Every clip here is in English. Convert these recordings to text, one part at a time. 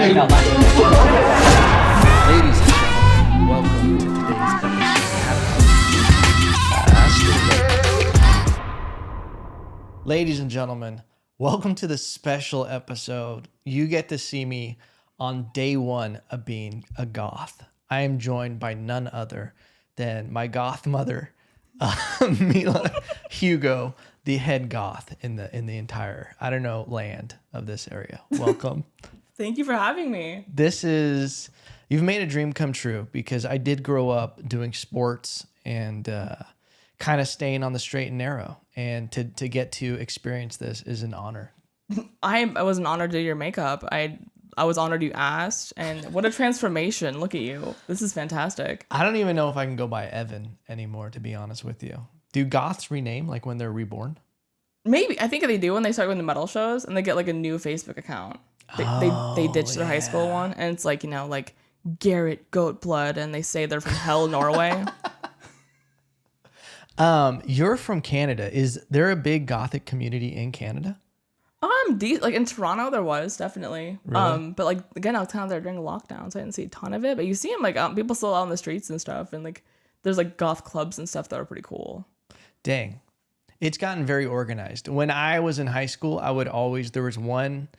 saying that loud. Ladies and gentlemen, welcome to today's episode. Ladies and gentlemen, welcome to the special episode. You get to see me on day one of being a goth. I am joined by none other than my goth mother, Mila Hugo, the head goth in the entire, I don't know, land of this area. Welcome. Thank you for having me. You've made a dream come true, because I did grow up doing sports and kind of staying on the straight and narrow. And to get to experience this is an honor. I was an honor to do your makeup. I was honored you asked, and what a transformation. Look at you. This is fantastic. I don't even know if I can go by Evan anymore, to be honest with you. Do goths rename like when they're reborn? Maybe. I think they do when they start going to metal shows and they get like a new Facebook account. They ditch their high school one, and it's like, like Garrett Goat Blood, and they say they're from Hell, Norway. You're from Canada. Is there a big gothic community in Canada? Like in Toronto, there was definitely. Really? But like again, I was kind of there during lockdown, so I didn't see a ton of it. But you see them like people still out on the streets and stuff, and like there's like goth clubs and stuff that are pretty cool. Dang, it's gotten very organized. When I was in high school, there was one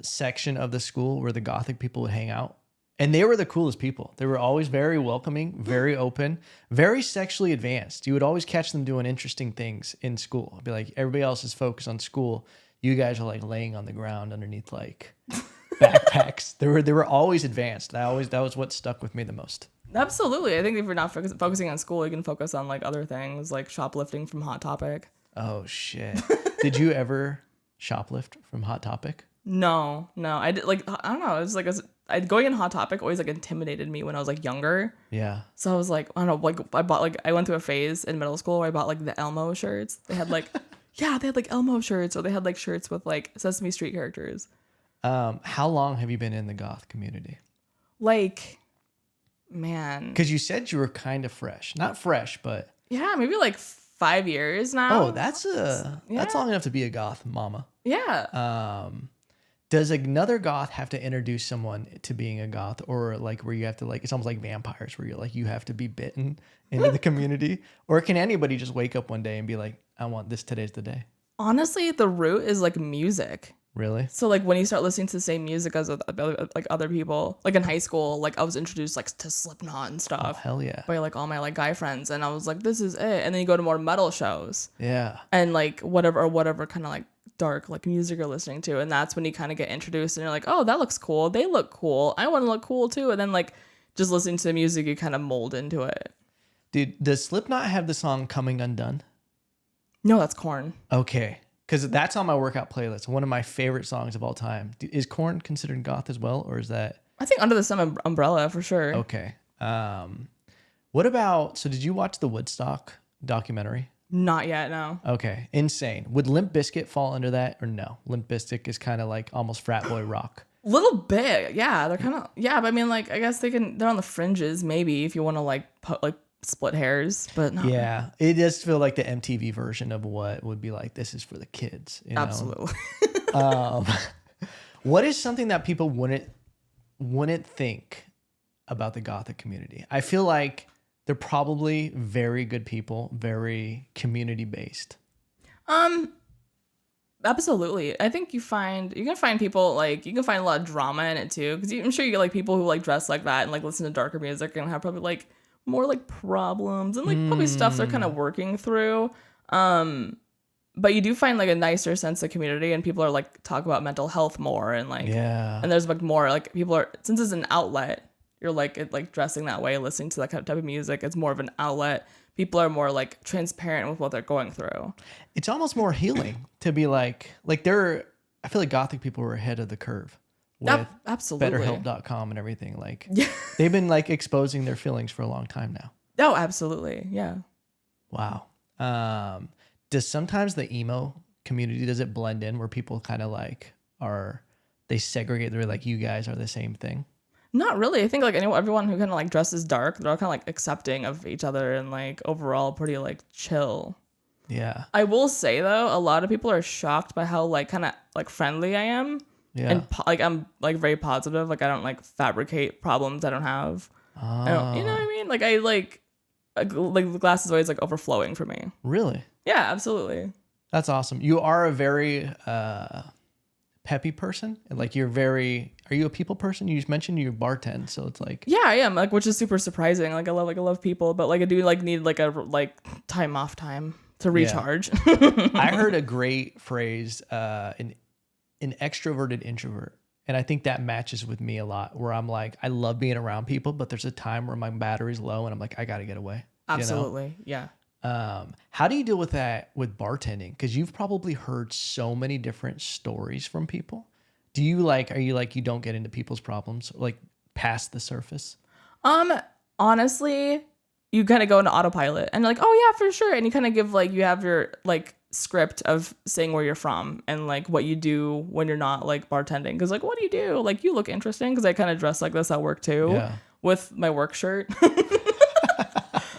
section of the school where the gothic people would hang out, and they were the coolest people. They were always very welcoming, very open, very sexually advanced. You would always catch them doing interesting things in school. It'd be like everybody else is focused on school. You guys are like laying on the ground underneath like backpacks. They were always advanced. That was what stuck with me the most. Absolutely. I think if you're not focusing on school, you can focus on like other things like shoplifting from Hot Topic. Oh shit. Did you ever shoplift from Hot Topic? No. I did I don't know. It's like going in Hot Topic always like intimidated me when I was like younger. Yeah. So I was like, I don't know, like I went through a phase in middle school where I bought like the Elmo shirts. They had like yeah, they had like Elmo shirts, or they had like shirts with like Sesame Street characters. How long have you been in the goth community? Like, man. Because you said you were kind of fresh. Not fresh, but yeah, maybe like 5 years now. Oh, that's long enough to be a goth mama. Yeah. Does another goth have to introduce someone to being a goth, or like where you have to like, it's almost like vampires where you're like, you have to be bitten into the community? Or can anybody just wake up one day and be like, I want this, today's the day? Honestly, the root is like music. Really? So like when you start listening to the same music as like other people, like in high school, like I was introduced like to Slipknot and stuff. Oh, hell yeah. By like all my like guy friends, and I was like, this is it. And then you go to more metal shows. Yeah. And like whatever kind of like dark like music you're listening to, and that's when you kind of get introduced, and you're like, oh, that looks cool. They look cool. I want to look cool too. And then like just listening to the music, you kind of mold into it. Dude, does Slipknot have the song Coming Undone? No, that's Korn. Okay. Because that's on my workout playlist. One of my favorite songs of all time. Is Korn considered goth as well, or is that? I think under the same umbrella for sure. Okay. What about? So did you watch the Woodstock documentary? Not yet. No. Okay. Insane. Would Limp Bizkit fall under that, or no? Limp Bizkit is kind of like almost frat boy rock. Little bit, yeah. They're kind of But I mean, like, I guess they're on the fringes, maybe, if you want to like split hairs, but no. Yeah, it does feel like the MTV version of what would be like, this is for the kids, you know? Absolutely. What is something that people wouldn't think about the gothic community? I feel like they're probably very good people, very community based. Absolutely. I think you can find people like, you can find a lot of drama in it too, because I'm sure you get like people who like dress like that and like listen to darker music and have probably like more like problems and like probably stuff they're kind of working through. But you do find like a nicer sense of community, and people are like talk about mental health more, and like, yeah. And there's like more like people are, since it's an outlet, you're like dressing that way, listening to that kind of type of music, it's more of an outlet. People are more like transparent with what they're going through. It's almost more healing to be like I feel like gothic people were ahead of the curve. With absolutely. BetterHelp.com and everything. Like, they've been like exposing their feelings for a long time now. Oh, absolutely. Yeah. Wow. Does sometimes the emo community, does it blend in where people kind of like they segregate? They're like, you guys are the same thing? Not really. I think like everyone who kind of like dresses dark, they're all kind of like accepting of each other and like overall pretty like chill. Yeah. I will say though, a lot of people are shocked by how like kind of like friendly I am. Yeah. And like I'm like very positive. Like I don't like fabricate problems I don't have. I don't, you know what I mean? Like I like the glass is always like overflowing for me. Really? Yeah, absolutely. That's awesome. You are a very peppy person. Like are you a people person? You just mentioned you bartend, so it's like. Yeah, I am. Like, which is super surprising. Like I love people, but like I do like need like a like time off time to recharge. Yeah. I heard a great phrase, an extroverted introvert. And I think that matches with me a lot, where I'm like, I love being around people, but there's a time where my battery's low and I'm like, I got to get away. Absolutely. You know? Yeah. How do you deal with that with bartending? Because you've probably heard so many different stories from people. Are you like, you don't get into people's problems, like past the surface? Honestly, you kind of go into autopilot and you're like, oh yeah, for sure. And you kind of give like, you have your like script of saying where you're from and like what you do when you're not like bartending. Cause like, what do you do? Like you look interesting. Cause I kind of dress like this at work too, with my work shirt.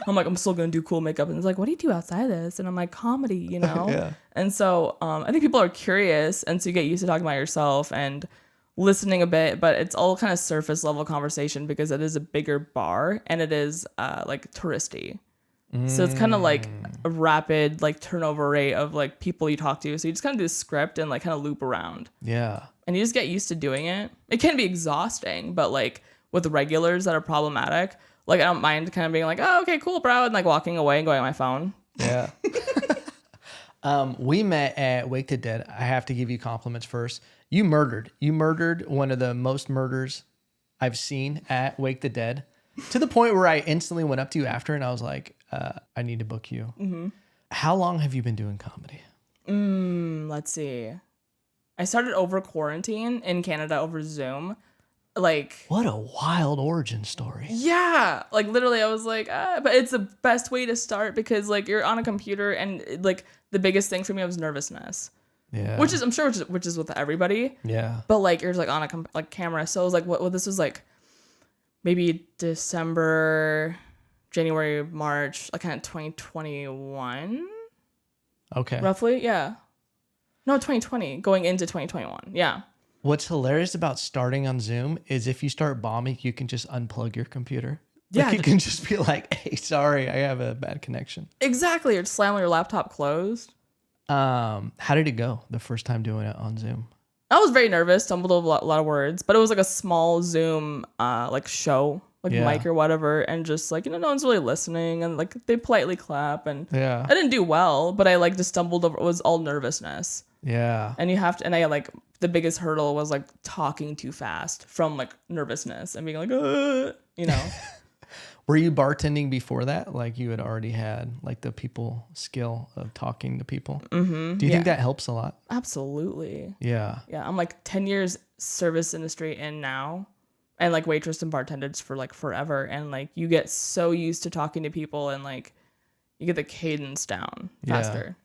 I'm like, I'm still going to do cool makeup. And it's like, what do you do outside of this? And I'm like, comedy, you know? Yeah. And so I think people are curious. And so you get used to talking about yourself and listening a bit, but it's all kind of surface level conversation because it is a bigger bar and it is like touristy. So it's kind of like a rapid like turnover rate of like people you talk to. So you just kind of do a script and like kind of loop around. Yeah. And you just get used to doing it. It can be exhausting, but like with regulars that are problematic, like I don't mind kind of being like, oh, okay, cool, bro. And like walking away and going on my phone. Yeah. We met at Wake the Dead. I have to give you compliments first. You murdered one of the most murders I've seen at Wake the Dead, to the point where I instantly went up to you after and I was like, I need to book you. Mm-hmm. How long have you been doing comedy? Let's see. I started over quarantine in Canada over Zoom. Like, what a wild origin story. Yeah. Like literally I was like, but it's the best way to start because like you're on a computer and like the biggest thing for me was nervousness. Yeah. Which is, I'm sure, which is with everybody. Yeah. But like you're like on a camera. So it was like, what this was like maybe December, January, March, like kind of 2021. Okay. Roughly. Yeah. No, 2020 going into 2021. Yeah. What's hilarious about starting on Zoom is if you start bombing, you can just unplug your computer. Like Yeah. you can just be like, hey, sorry, I have a bad connection. Exactly. Or just slam your laptop closed. How did it go the first time doing it on Zoom? I was very nervous, stumbled over a lot of words, but it was like a small Zoom like show, like mic or whatever, and just like, no one's really listening, and like they politely clap, and I didn't do well, but I like just stumbled over. It was all nervousness. Yeah. And you have to, and I like the biggest hurdle was like talking too fast from like nervousness and being like, you know. Were you bartending before that? Like you had already had like the people skill of talking to people? Mm-hmm. Do you think that helps a lot? Absolutely. Yeah. Yeah. I'm like 10 years service industry in now, and like waitress and bartenders for like forever. And like you get so used to talking to people and like you get the cadence down faster.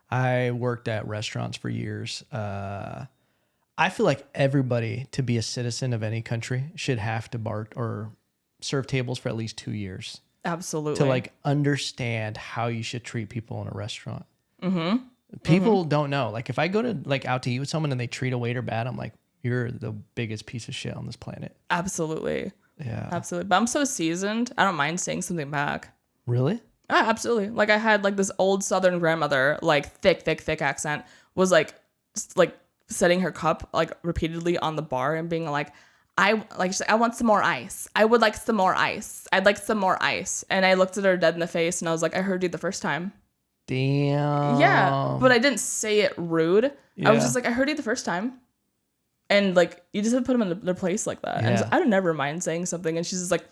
I worked at restaurants for years. I feel like everybody, to be a citizen of any country, should have to bar or serve tables for at least 2 years. Absolutely. To like understand how you should treat people in a restaurant. Mm-hmm. People don't know. Like if I go to like out to eat with someone and they treat a waiter bad, I'm like, you're the biggest piece of shit on this planet. Absolutely. Yeah. Absolutely. But I'm so seasoned, I don't mind saying something back. Really? Absolutely. Like I had like this old Southern grandmother, like thick accent, was like setting her cup like repeatedly on the bar and being like, I want some more ice. I would like some more ice. I'd like some more ice. And I looked at her dead in the face and I was like, I heard you the first time. Damn. Yeah. But I didn't say it rude. Yeah. I was just like, I heard you the first time. And like, you just have to put them in their place like that. Yeah. And so I don't never mind saying something. And she's just like,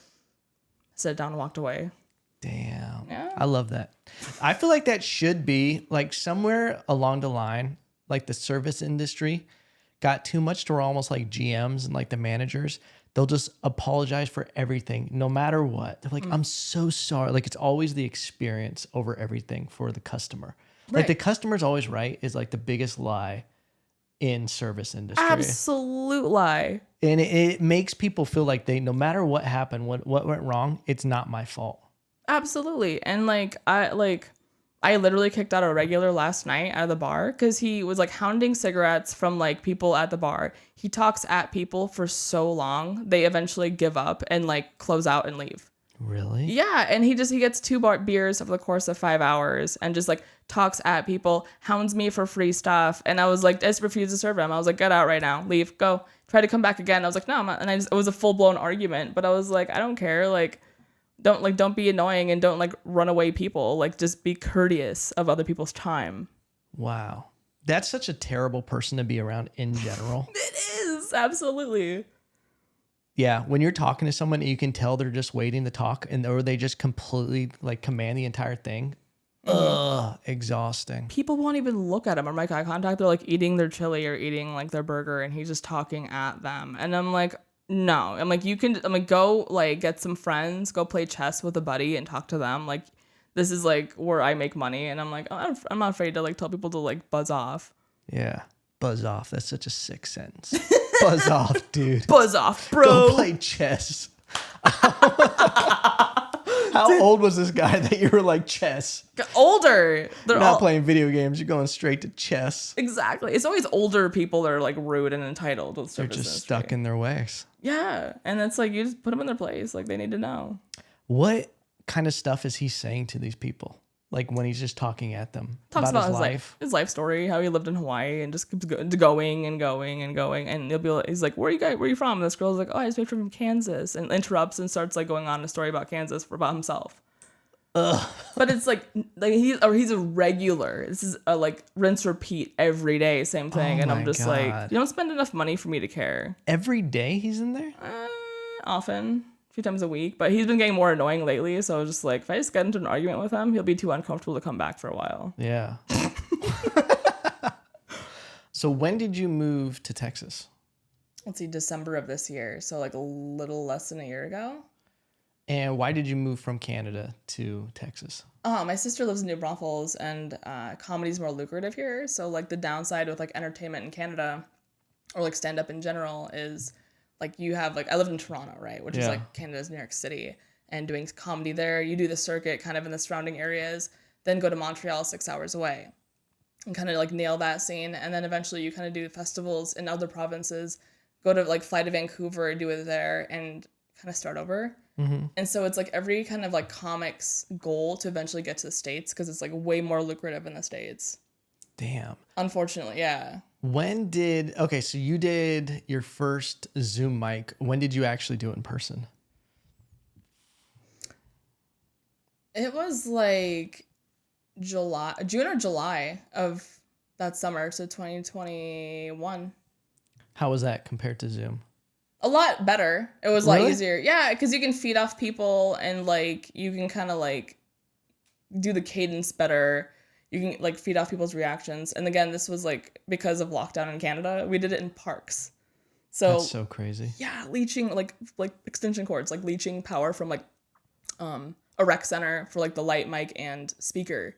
sat down and walked away. Damn. Yeah. I love that. I feel like that should be like somewhere along the line, like the service industry got too much to where almost like GMs and like the managers, they'll just apologize for everything, no matter what. They're like, I'm so sorry. Like it's always the experience over everything for the customer. Right. Like the customer's always right is like the biggest lie in service industry. Absolute lie. And it makes people feel like they, no matter what happened, what went wrong, it's not my fault. Absolutely. And like I I literally kicked out a regular last night out of the bar because he was like hounding cigarettes from like people at the bar. He talks at people for so long, they eventually give up and like close out and leave. Really? Yeah, and he gets 2 beers over the course of 5 hours and just like talks at people, hounds me for free stuff, and I was like, I just refused to serve him. I was like, get out right now, leave, go. Try to come back again. I was like, no, I'm not. And it was a full blown argument, but I was like, I don't care, like. Don't be annoying and don't like run away people. Like just be courteous of other people's time. Wow. That's such a terrible person to be around in general. It is, absolutely. Yeah, when you're talking to someone, you can tell they're just waiting to talk, or they just completely like command the entire thing. Ugh, exhausting. People won't even look at him or make eye contact. They're like eating their chili or eating like their burger, and he's just talking at them. And I'm like, no. I'm like, go like get some friends, go play chess with a buddy and talk to them. Like, this is like where I make money. And I'm like, oh, I'm not afraid to like tell people to like buzz off. Yeah, buzz off. That's such a sick sentence. Buzz off, dude. Buzz off, bro. Go play chess. How old was this guy that you were like chess? Older. They're You're not playing video games. You're going straight to chess. Exactly. It's always older people that are like rude and entitled. They're just stuck in their ways. Yeah. And it's like, you just put them in their place. Like, they need to know. What kind of stuff is he saying to these people? Like when he's just talking at them? Talks about his his life story, how he lived in Hawaii and just keeps going and going and going. And he's like, where are you from? And this girl's like, oh, I just moved from Kansas. And interrupts and starts like going on a story about Kansas about himself. Ugh. But it's like he's a regular. This is a like rinse repeat every day, same thing. And I'm just like, you don't spend enough money for me to care. Every day he's in there? Often. A few times a week. But he's been getting more annoying lately. So I was just like, if I just get into an argument with him, he'll be too uncomfortable to come back for a while. Yeah. So when did you move to Texas? Let's see, December of this year. So like a little less than a year ago. And why did you move from Canada to Texas? Oh, my sister lives in New Braunfels, and comedy's more lucrative here. So like the downside with like entertainment in Canada, or like stand up in general, is like you have like I lived in Toronto, right, which is like Canada's New York City, and doing comedy there. You do the circuit kind of in the surrounding areas, then go to Montreal 6 hours away, and kind of like nail that scene, and then eventually you kind of do festivals in other provinces, go to like fly to Vancouver, do it there, and kind of start over. Mm-hmm. And so it's like every kind of like comic's goal to eventually get to the States because it's like way more lucrative in the States. Damn. Unfortunately, yeah. So you did your first Zoom mic. When did you actually do it in person? It was like June or July of that summer. So 2021. How was that compared to Zoom? A lot better. It was a lot easier. Yeah, because you can feed off people and like you can kind of like do the cadence better. You can like feed off people's reactions. And again, this was like because of lockdown in Canada, we did it in parks. So that's so crazy. Yeah, leeching like extension cords, like leeching power from like a rec center for like the light mic and speaker.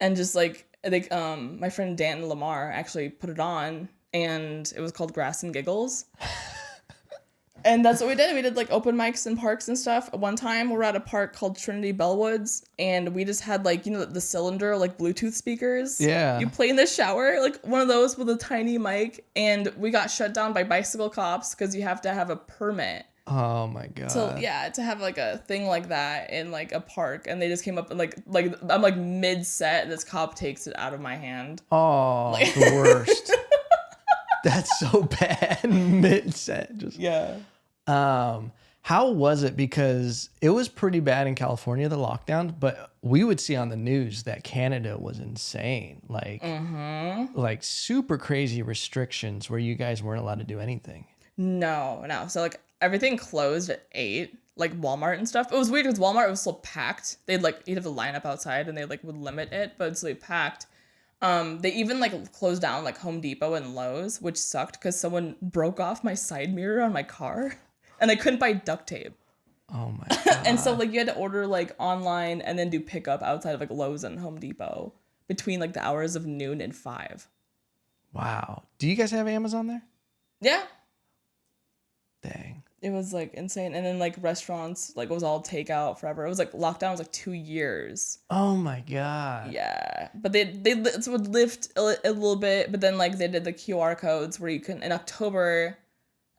And just like I think my friend Dan Lamar actually put it on, and it was called Grass and Giggles. And that's what we did. We did like open mics in parks and stuff. One time we were at a park called Trinity Bellwoods, and we just had like, the cylinder, like Bluetooth speakers. Yeah. You play in the shower, like one of those with a tiny mic. And we got shut down by bicycle cops because you have to have a permit. Oh my God. So yeah, to have like a thing like that in like a park. And they just came up and like I'm like mid set and this cop takes it out of my hand. Oh, the worst. That's so bad. Mid set. Yeah. How was it? Because it was pretty bad in California, the lockdown, but we would see on the news that Canada was insane. Like, like super crazy restrictions where you guys weren't allowed to do anything. No. So like everything closed at 8, like Walmart and stuff. It was weird because Walmart was still packed. You'd have to line up outside and they like would limit it, but it's like packed. They even like closed down like Home Depot and Lowe's, which sucked because someone broke off my side mirror on my car and I couldn't buy duct tape. Oh my God. And so like you had to order like online and then do pickup outside of like Lowe's and Home Depot between like the hours of noon and 5. Wow. Do you guys have Amazon there? Yeah. Dang. It was like insane. And then like restaurants, like it was all takeout forever. It was like lockdown was like 2 years. Oh my God. Yeah. But they would lift a little bit, but then like they did the QR codes where you can, in October,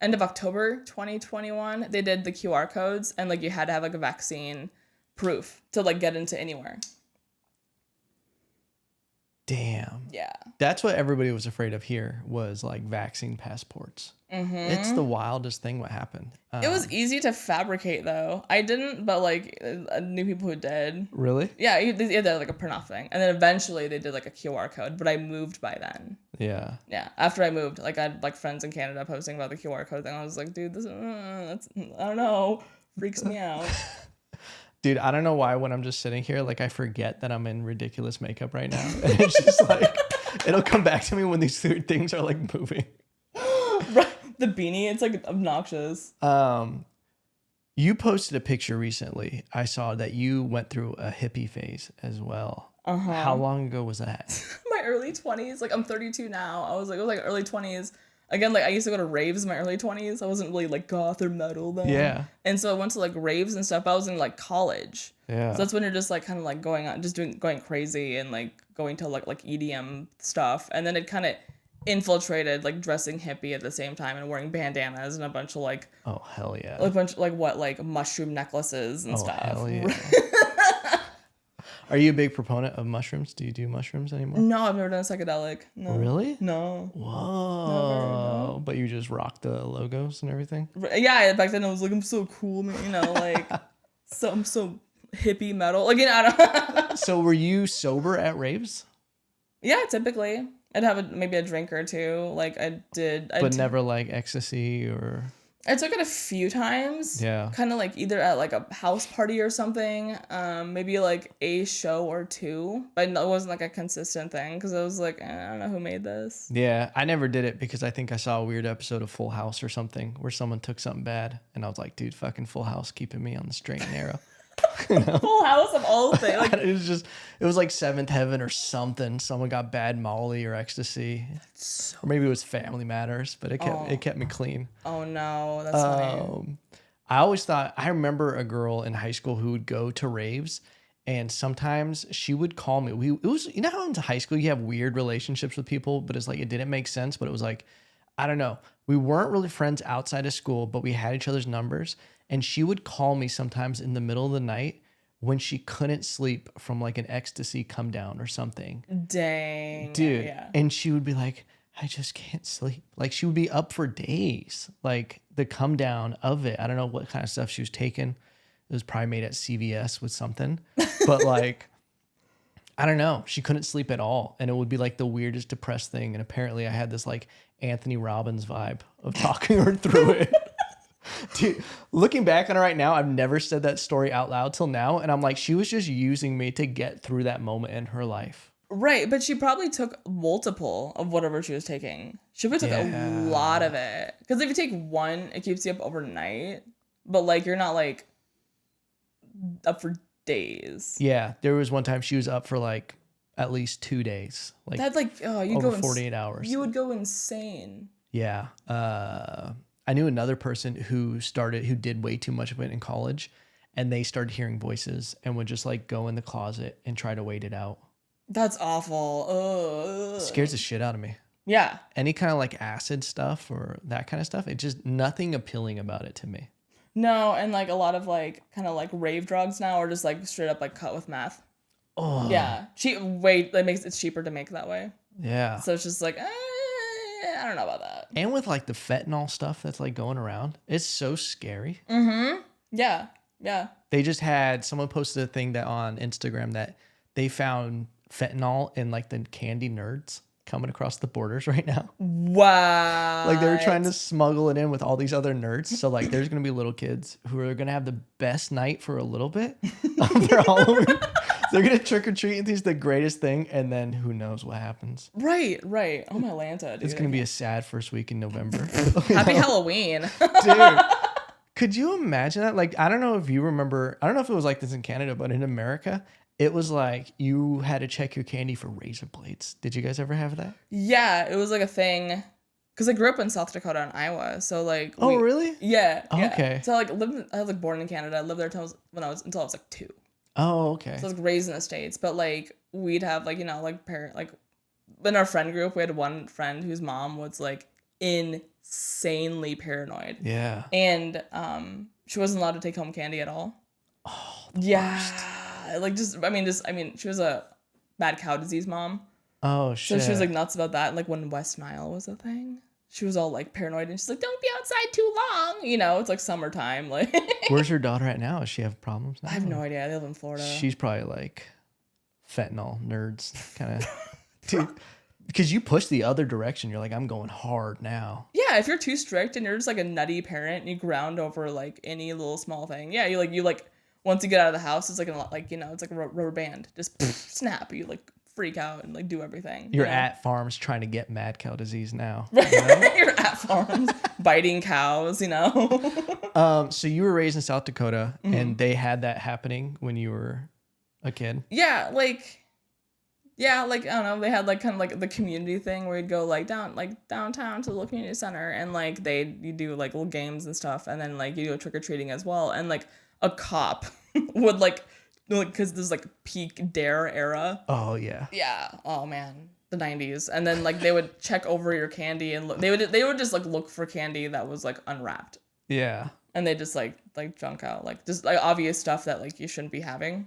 end of October 2021, they did the QR codes and like you had to have like a vaccine proof to like get into anywhere. Damn. Yeah. That's what everybody was afraid of here was like vaccine passports. Mm-hmm. It's the wildest thing what happened. It was easy to fabricate though. I didn't, but like I knew people who did. Really? Yeah, you did like a print off thing. And then eventually they did like a QR code, but I moved by then. Yeah. Yeah, after I moved, like I had like friends in Canada posting about the QR code thing. I was like, dude, this that's I don't know, freaks me out. Dude, I don't know why when I'm just sitting here, like I forget that I'm in ridiculous makeup right now. And it's just like, it'll come back to me when these things are like moving. Right. The beanie, it's like obnoxious. You posted a picture recently. I saw that you went through a hippie phase as well. Uh-huh. How long ago was that? My early 20s. Like I'm 32 now. It was like early 20s. Again, like I used to go to raves in my early 20s. I wasn't really like goth or metal then. Yeah. And so I went to like raves and stuff. I was in like college. Yeah. So that's when you're just like kind of like going on, just going crazy and like going to like EDM stuff. And then it kind of infiltrated like dressing hippie at the same time and wearing bandanas and a bunch of like, Oh, hell yeah. a bunch like what, like mushroom necklaces and stuff. Hell yeah. Are you a big proponent of mushrooms? Do you do mushrooms anymore? No, I've never done a psychedelic. No. Really? No. Whoa. Never. But you just rock the logos and everything? Yeah, back then I was like, I'm so cool, man. You know, like, so I'm so hippie metal. Like, you know, I don't. So were you sober at raves? Yeah, typically. I'd have maybe a drink or two. Like, But never like ecstasy or... I took it a few times. Yeah. Kind of like either at like a house party or something. Maybe like a show or two. But it wasn't like a consistent thing because I was like, I don't know who made this. Yeah, I never did it because I think I saw a weird episode of Full House or something where someone took something bad. And I was like, dude, fucking Full House keeping me on the straight and narrow. You know? Full House of all things. Like, it was like Seventh Heaven or something. Someone got bad Molly or ecstasy. Or maybe it was Family Matters, but it kept me clean. Oh no, that's funny. I remember a girl in high school who would go to raves and sometimes she would call me. It was, you know how in high school you have weird relationships with people, but it's like it didn't make sense, but it was like, I don't know. We weren't really friends outside of school, but we had each other's numbers. And she would call me sometimes in the middle of the night when she couldn't sleep from like an ecstasy come down or something. Dang. Dude. Yeah. And she would be like, I just can't sleep. Like she would be up for days. Like the come down of it. I don't know what kind of stuff she was taking. It was probably made at CVS with something. But like, I don't know. She couldn't sleep at all. And it would be like the weirdest depressed thing. And apparently I had this like Anthony Robbins vibe of talking her through it. Dude, looking back on it right now, I've never said that story out loud till now. And I'm like, she was just using me to get through that moment in her life. Right, but she probably took multiple of whatever she was taking. She probably took a lot of it. Because if you take one, it keeps you up overnight. But like, you're not like up for days. Yeah, there was one time she was up for like at least 2 days. Like that's like, oh, you'd over go 48 hours. You would go insane. Yeah. I knew another person who did way too much of it in college, and they started hearing voices and would just like go in the closet and try to wait it out. That's awful. Ugh. Scares the shit out of me. Yeah. Any kind of like acid stuff or that kind of stuff, it just nothing appealing about it to me. No, and like a lot of like kind of like rave drugs now are just like straight up like cut with meth. Oh. Yeah. That makes it cheaper to make that way. Yeah. So it's just like, I don't know about that. And with like the fentanyl stuff that's like going around, it's so scary. Mm-hmm. Yeah. Yeah. They just someone posted a thing that on Instagram that they found fentanyl in like the candy nerds coming across the borders right now. Wow. Like they were trying to smuggle it in with all these other nerds. So like there's going to be little kids who are going to have the best night for a little bit of their Halloween. They're going to trick or treat and think it's the greatest thing. And then who knows what happens. Right. Oh my Lanta, dude. It's going to be a sad first week in November. Happy Halloween. Dude. Could you imagine that? Like, I don't know if you remember, I don't know if it was like this in Canada, but in America, it was like you had to check your candy for razor blades. Did you guys ever have that? Yeah, it was like a thing. Because I grew up in South Dakota and Iowa, so like. Oh, really? Yeah. Oh, Yeah. okay. So like I was like born in Canada. I lived there until I was like 2. Oh, okay. So I was like, raised in the States, but like we'd have like like parent like in our friend group we had one friend whose mom was like insanely paranoid. Yeah. And she wasn't allowed to take home candy at all. Oh, yeah. Like just I mean she was a mad cow disease mom. Oh, So shit. she was like nuts about that. And like when West Nile was a thing, she was all like paranoid and she's like, don't be outside too long. It's like summertime. Like Where's her daughter at now? Does she have problems now? I have no idea. They live in Florida. She's probably like fentanyl nerds kind of. Dude, because you push the other direction. You're like, I'm going hard now. Yeah, if you're too strict and you're just like a nutty parent and you ground over like any little small thing. Yeah, you like once you get out of the house, it's like it's like a rubber band. Just snap. You like freak out and like do everything. You're at farms trying to get mad cow disease now. You're at farms biting cows, So you were raised in South Dakota and they had that happening when you were a kid? Yeah, like I don't know, they had like kind of like the community thing where you'd go like downtown to the little community center and like you do like little games and stuff and then like you do a trick-or-treating as well and like a cop would like because this is like peak dare era. Oh yeah. Yeah. Oh man, the 90s. And then like they would check over your candy and they would just like look for candy that was like unwrapped. Yeah. And they just like junk out like just like obvious stuff that like you shouldn't be having.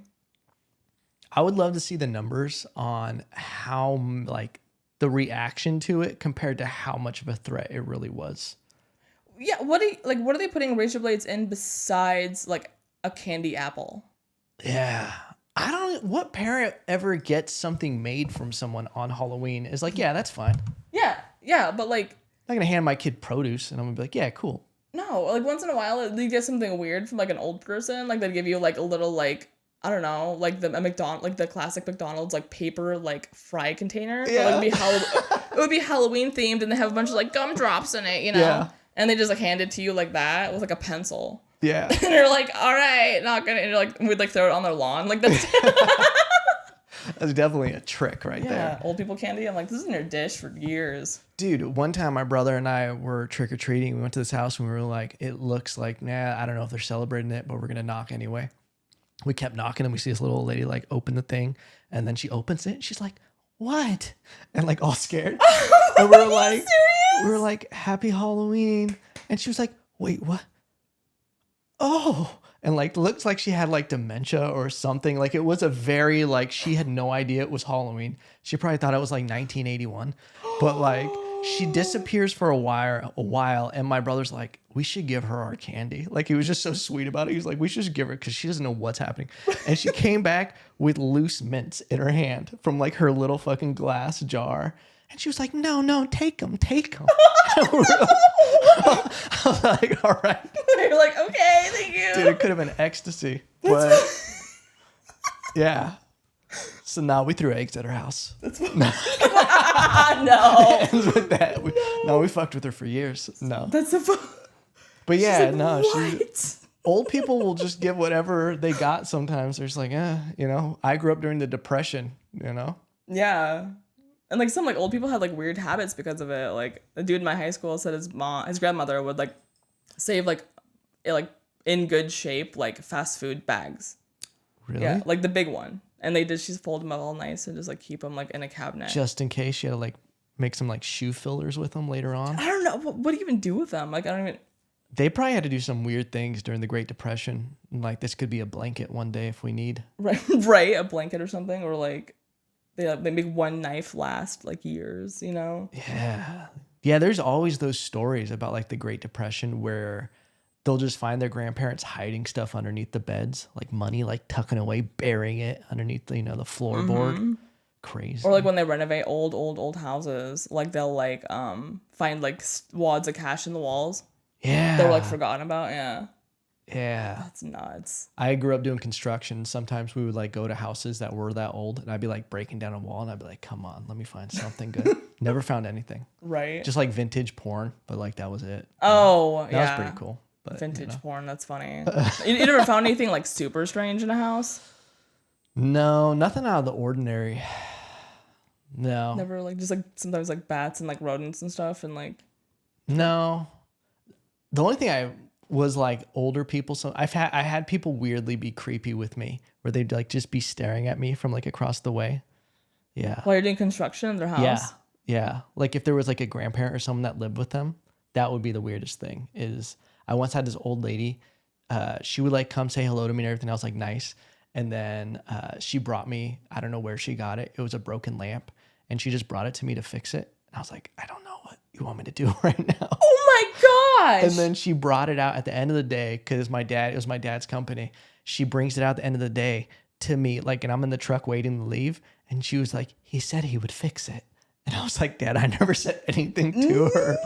I would love to see the numbers on how like the reaction to it compared to how much of a threat it really was. Yeah, what are they putting razor blades in besides like a candy apple? Yeah. I don't what parent ever gets something made from someone on Halloween is like, yeah, that's fine. Yeah, but like I'm not gonna hand my kid produce and I'm gonna be like, yeah, cool. no, like once in a while you get something weird from like an old person, like they'd give you like a little like I don't know, like the classic McDonald's like paper like fry container. Yeah. But, like, it would be Halloween themed and they have a bunch of like gumdrops in it, Yeah. And they just like hand it to you like that with like a pencil. Yeah. And you're like, all right, not gonna. And you're like, we'd like throw it on their lawn, like that's. That's definitely a trick right there. Old people candy. I'm like, this is in your dish for years. Dude, one time my brother and I were trick-or-treating. We went to this house and we were like, it looks like, I don't know if they're celebrating it, but we're going to knock anyway. We kept knocking and we see this little old lady like open the thing and then she opens it and she's like, what? And like all scared. And we were like, happy Halloween. And she was like, wait, what? Oh, and like looks like she had like dementia or something. Like it was a very like she had no idea it was Halloween. She probably thought it was like 1981. But like she disappears for a while and my brother's like, we should give her our candy. Like he was just so sweet about it. He was like, we should just give her because she doesn't know what's happening. And she came back with loose mints in her hand from like her little fucking glass jar. And she was like, no, take them. I was like, all right. You're like, okay, thank you. Dude, it could have been ecstasy. But yeah. So now we threw eggs at her house. No. Ends with that. We fucked with her for years. No. That's so But yeah, like, no. what? Old people will just give whatever they got sometimes. They're just like, I grew up during the Depression, Yeah. And like some like old people had like weird habits because of it. Like the dude in my high school said his grandmother would like save like in good shape like fast food bags. Really? Yeah, like the big one. And she's fold them up all nice and just like keep them like in a cabinet. Just in case she had to like make some like shoe fillers with them later on. I don't know. What do you even do with them? Like I don't even. They probably had to do some weird things during the Great Depression. Like this could be a blanket one day if we need. Right, a blanket or something, or like they make one knife last like years, Yeah. Yeah, there's always those stories about like the Great Depression where they'll just find their grandparents hiding stuff underneath the beds, like money, like tucking away, burying it underneath the, the floorboard. Mm-hmm. Crazy. Or like when they renovate old houses, like they'll like find like wads of cash in the walls. Yeah. They're like forgotten about. Yeah. Yeah. That's nuts. I grew up doing construction. Sometimes we would like go to houses that were that old and I'd be like breaking down a wall and I'd be like, come on, let me find something good. Never found anything. Right. Just like vintage porn, but like that was it. Oh, yeah. That was pretty cool. But, vintage porn, that's funny. You never found anything like super strange in a house? No, nothing out of the ordinary. No. Never like just like sometimes like bats and like rodents and stuff and like No. The only thing I was like older people. So I had people weirdly be creepy with me where they'd like just be staring at me from like across the way. Yeah. While you're doing construction in their house. Yeah. Yeah. Like if there was like a grandparent or someone that lived with them, that would be the weirdest thing is I once had this old lady. She would like come say hello to me and everything else like nice. And then she brought me, I don't know where she got it. It was a broken lamp and she just brought it to me to fix it. And I was like, I don't know what you want me to do right now. Oh my gosh. And then she brought it out at the end of the day because it was my dad's company. She brings it out at the end of the day to me, like, and I'm in the truck waiting to leave. And she was like, he said he would fix it. And I was like, Dad, I never said anything to her.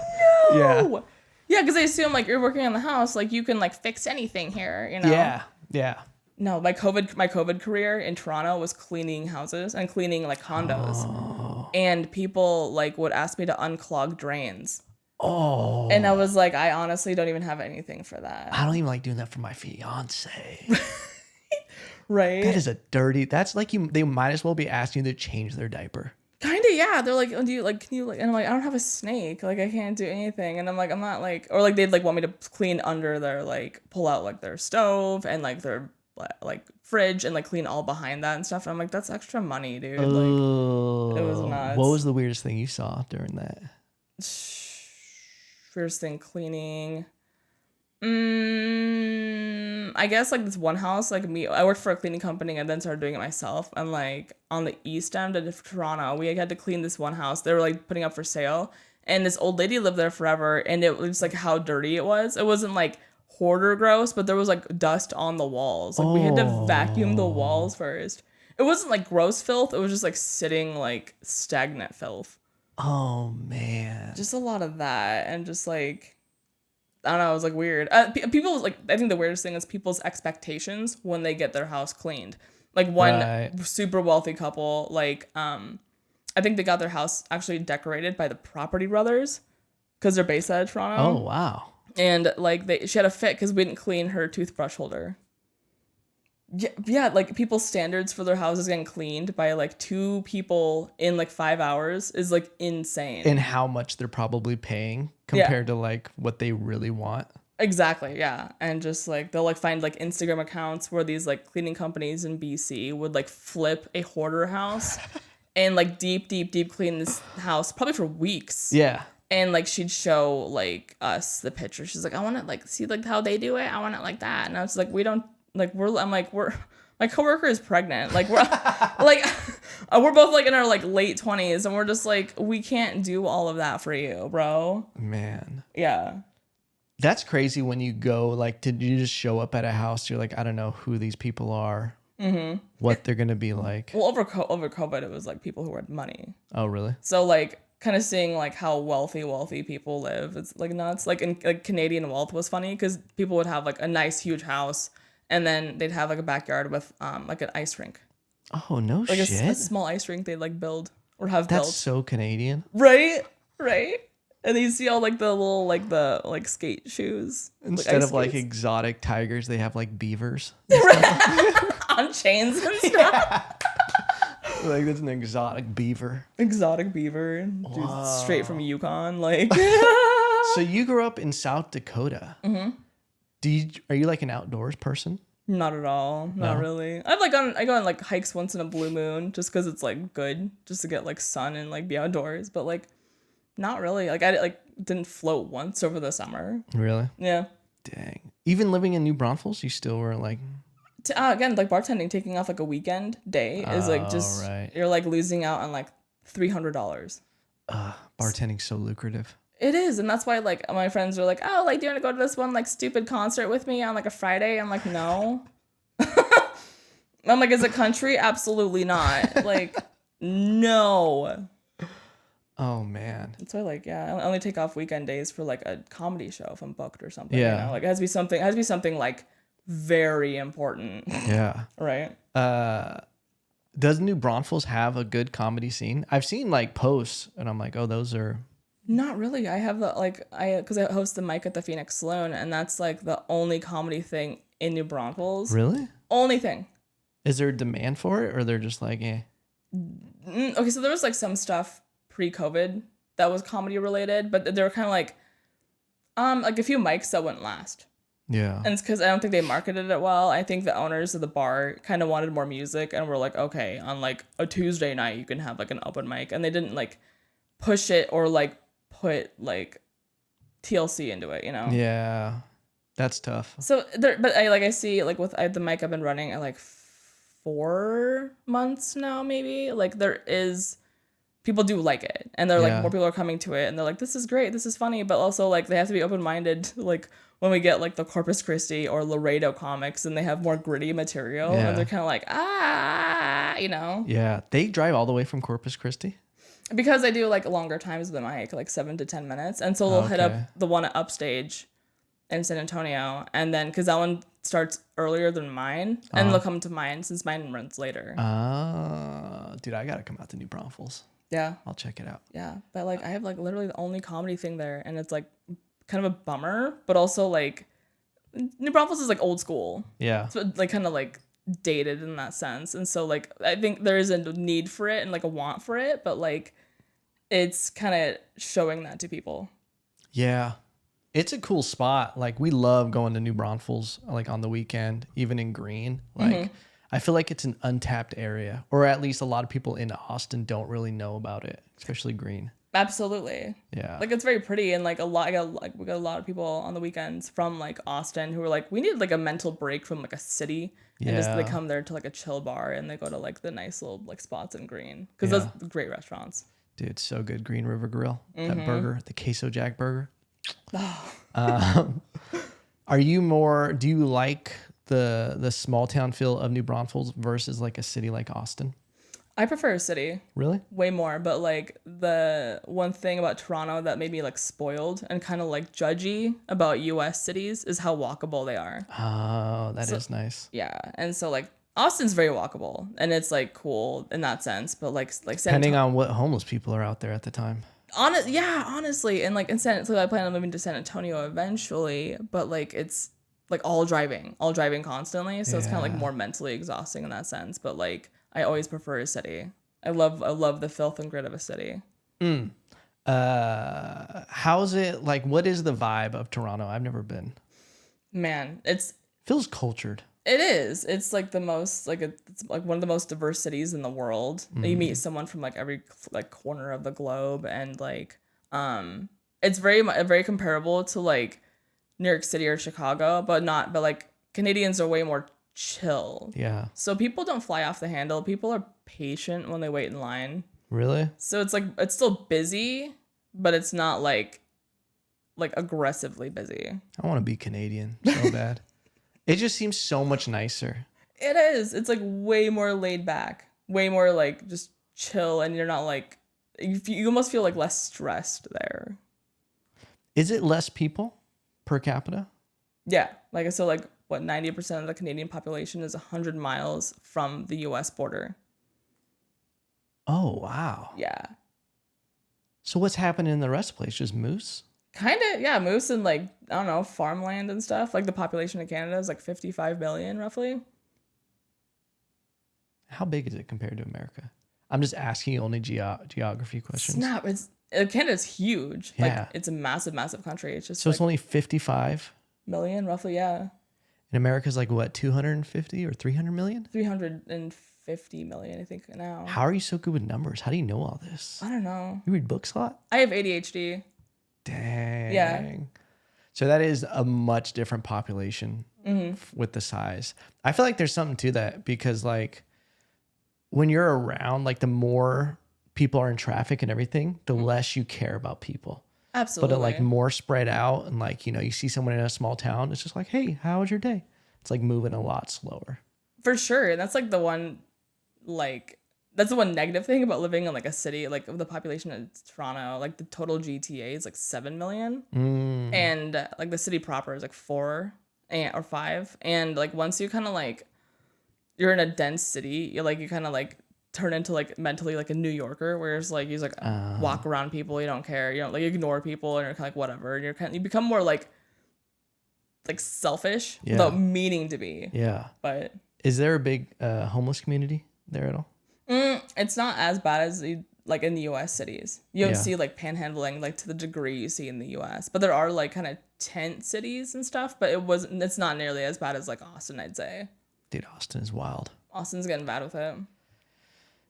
No. Yeah. Yeah, because I assume like you're working on the house, like you can like fix anything here, you know? Yeah. Yeah. No, my COVID career in Toronto was cleaning houses and cleaning like condos. Oh. And people like would ask me to unclog drains. Oh. And I was like, I honestly don't even have anything for that. I don't even like doing that for my fiance. Right? That's like they might as well be asking you to change their diaper. Kind of, yeah. They're like, can you like, and I'm like, I don't have a snake. Like, I can't do anything. And I'm like, I'm not like, or like they'd like want me to clean under their, like, pull out like their stove and like their like fridge and like clean all behind that and stuff. And I'm like, that's extra money, dude. Like, it was nuts. What was the weirdest thing you saw during that? First thing, cleaning. I guess like this one house, like I worked for a cleaning company and then started doing it myself. And like on the east end of Toronto, we had to clean this one house. They were like putting up for sale. And this old lady lived there forever. And it was like how dirty it was. It wasn't like hoarder gross, but there was like dust on the walls. Like we had to vacuum the walls first. It wasn't like gross filth. It was just like sitting like stagnant filth. Oh man. Just a lot of that. And just like, I don't know, it was like weird. People like, I think the weirdest thing is people's expectations when they get their house cleaned. Like one super wealthy couple, like I think they got their house actually decorated by the Property Brothers because they're based out of Toronto. Oh wow! And like she had a fit because we didn't clean her toothbrush holder. Yeah, like people's standards for their houses getting cleaned by like 2 people in like 5 hours is like insane. And how much they're probably paying compared to like what they really want. Exactly, yeah. And just like they'll like find like Instagram accounts where these like cleaning companies in BC would like flip a hoarder house and like deep clean this house probably for weeks. Yeah. And like she'd show like us the picture. She's like, I want to like see like how they do it. I want it like that. And I was like, we don't like my coworker is pregnant. Like we're like we're both like in our like late 20s and we're just like, we can't do all of that for you, bro. Man. Yeah. That's crazy when you go like, did you just show up at a house? You're like, I don't know who these people are, what they're going to be like. Well, over COVID, it was like people who had money. Oh, really? So like kind of seeing like how wealthy people live. It's like nuts. Like in like Canadian wealth was funny because people would have like a nice huge house and then they'd have like a backyard with like an ice rink. Oh, no like shit. A small ice rink they'd like build or have built. That's so Canadian. Right? And then you see all like the little like the like skate shoes. Instead of like exotic tigers, they have like beavers. On chains and stuff. Like that's an exotic beaver. Exotic beaver. Dude, straight from Yukon. Like So you grew up in South Dakota. Mm-hmm. Are you like an outdoors person? Not at all. Not really. I go on like hikes once in a blue moon just because it's like good just to get like sun and like be outdoors. But like not really. Like I like didn't float once over the summer. Really? Yeah. Dang. Even living in New Braunfels, you still were like. Again, like bartending, taking off like a weekend day is like just you're like losing out on like $300. Bartending's so lucrative. It is, and that's why like my friends are like, oh, like do you want to go to this one like stupid concert with me on like a Friday? I'm like, no. I'm like, is it country? Absolutely not. Like, no. Oh man. That's why like I only take off weekend days for like a comedy show if I'm booked or something. Yeah. You know? Like it has to be something like very important. Yeah. Right. Does New Braunfels have a good comedy scene? I've seen like posts and I'm like, oh, those are. Not really. I have because I host the mic at the Phoenix Saloon and that's like the only comedy thing in New Braunfels. Really? Only thing. Is there a demand for it or they're just like, eh? Okay, so there was like some stuff pre-COVID that was comedy related, but they were kind of like Like a few mics that wouldn't last. Yeah. And it's because I don't think they marketed it well. I think the owners of the bar kind of wanted more music and were like, okay, on like a Tuesday night, you can have like an open mic. And they didn't like push it or like put like TLC into it, you know? Yeah. That's tough. So there, but I see like with the mic I've been running at like 4 months now, maybe. Like there is people do like it, and they're like Yeah. more people are coming to it, and they're like, this is great, this is funny, but also like they have to be open minded. Like when we get like the Corpus Christi or Laredo comics, and they have more gritty material, Yeah. and they're kind of like you know, Yeah. They drive all the way from Corpus Christi? because I do like longer times than mic, like 7 to 10 minutes, and so they'll hit up Okay. the one at Upstage in San Antonio, and then because that one starts earlier than mine, and they'll come to mine since mine runs later. Dude, I gotta come out to New Braunfels. Yeah. I'll check it out. Yeah, but like I have like literally the only comedy thing there, and it's like kind of a bummer, but also like New Braunfels is like old school, Yeah. so like kind of like dated in that sense, and so like I think there is a need for it and like a want for it, but like it's kind of showing that to people. Yeah. It's a cool spot. Like we love going to New Braunfels like on the weekend, even in Green. Like I feel like it's an untapped area, or at least a lot of people in Austin don't really know about it, especially Green. Absolutely. Yeah. Like it's very pretty, and like we got a lot of people on the weekends from like Austin who were like, we need like a mental break from like a city, and just they Yeah. come there to like a chill bar, and they go to like the nice little like spots in Green because Yeah. those great restaurants. Dude, it's so good. Green River Grill. That burger, the Queso Jack burger. Oh. Do you like the small town feel of New Braunfels versus like a city like Austin? I prefer a city Really? way more, but like the one thing about Toronto that made me like spoiled and kind of like judgy about US cities is how walkable they are. Oh, that is nice. Yeah, and so like Austin's very walkable, and it's like cool in that sense, but like San Depending on what homeless people are out there at the time. honestly, and like so I plan on moving to San Antonio eventually, but like it's like all driving constantly, so it's kind of like Yeah. more mentally exhausting in that sense. But like I always prefer a city. I love the filth and grit of a city. How's it like? What is the vibe of Toronto? I've never been. Man, it's Feels cultured. It is. It's like the most it's like one of the most diverse cities in the world. You meet someone from like every like corner of the globe, and like it's very comparable to like New York City or Chicago, but like Canadians are way more chill. Yeah. So people don't fly off the handle. People are patient when they wait in line. Really? So it's like it's still busy, but it's not like aggressively busy. I want to be Canadian so bad. It just seems so much nicer. It is. It's like way more laid back, way more like just chill, and you're not like you almost feel like less stressed there. Is it less people per capita? Yeah, like so, like what 90% of the Canadian population is 100 miles from the U.S. border. Oh, wow. Yeah, So what's happening in the rest of the place? Just moose? kind of. Yeah, moose and like I don't know, farmland and stuff. Like the population of Canada is like 55 million roughly. How big is it compared to America? I'm just asking only geography questions. Snap! Canada's huge. Yeah. Like it's a massive country. It's just So like it's only 55. million roughly. Yeah, And America's like what, 250 or 300 million? 350 million I think now. How are you so good with numbers? How do you know all this? I don't know. You read books a lot? I have ADHD. Dang. Yeah. So that is a much different population with the size. I feel like there's something to that because like when you're around, like the more people are in traffic and everything, the less you care about people. Absolutely. But like more spread out and like, you know, you see someone in a small town, it's just like, hey, how was your day? It's like moving a lot slower. For sure. And that's like the one negative thing about living in like a city, like the population of Toronto, like the total GTA is like 7 million. And like the city proper is like 4 or 5. And like once you kind of like, you're in a dense city, you kind of like turn into like mentally like a New Yorker, whereas like you just like walk around people, you don't care, you don't like ignore people, and you're kind of like whatever, and you become more like selfish without meaning to be. Yeah. But Is there a big homeless community there at all? it's not as bad as like in the U.S. cities. You don't Yeah. see like panhandling like to the degree you see in the U.S. But there are like kind of tent cities and stuff. But it's not nearly as bad as like Austin, I'd say. Dude, Austin is wild. Austin's getting bad with it.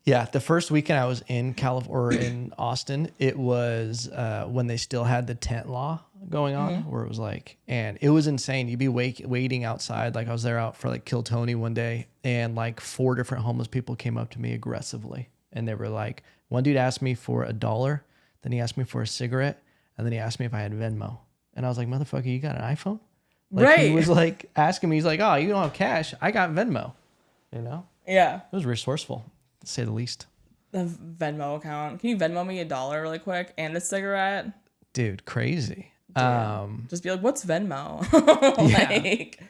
Yeah, the first weekend I was in California, in Austin, it was when they still had the tent law going on, where it was like, and it was insane. You'd be waiting outside. Like I was there out for like Kill Tony one day, and like 4 different homeless people came up to me aggressively, and they were like, one dude asked me for $1, then he asked me for a cigarette, and then he asked me if I had Venmo, and I was like, motherfucker, you got an iPhone? Like, right. He was like asking me, he's like, oh, you don't have cash? I got Venmo. You know? Yeah. It was resourceful, to say the least. The Venmo account. Can you Venmo me $1 really quick and a cigarette? Dude, crazy. Just be like, what's Venmo? Like,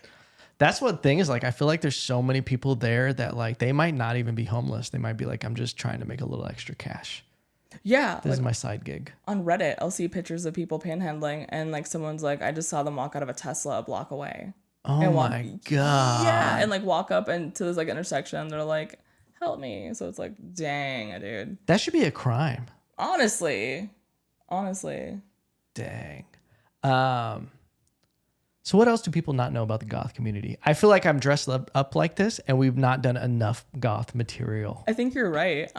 that's what thing is like. I feel like there's so many people there that like they might not even be homeless. They might be like, I'm just trying to make a little extra cash. Yeah. This is my side gig. On Reddit, I'll see pictures of people panhandling, and like someone's like, I just saw them walk out of a Tesla a block away. Oh my God. Yeah. And like walk up and to this like intersection. They're like, help me. So it's like, dang, dude. That should be a crime. Honestly. Dang. So what else do people not know about the goth community? I feel like I'm dressed up like this, and we've not done enough goth material. I think you're right.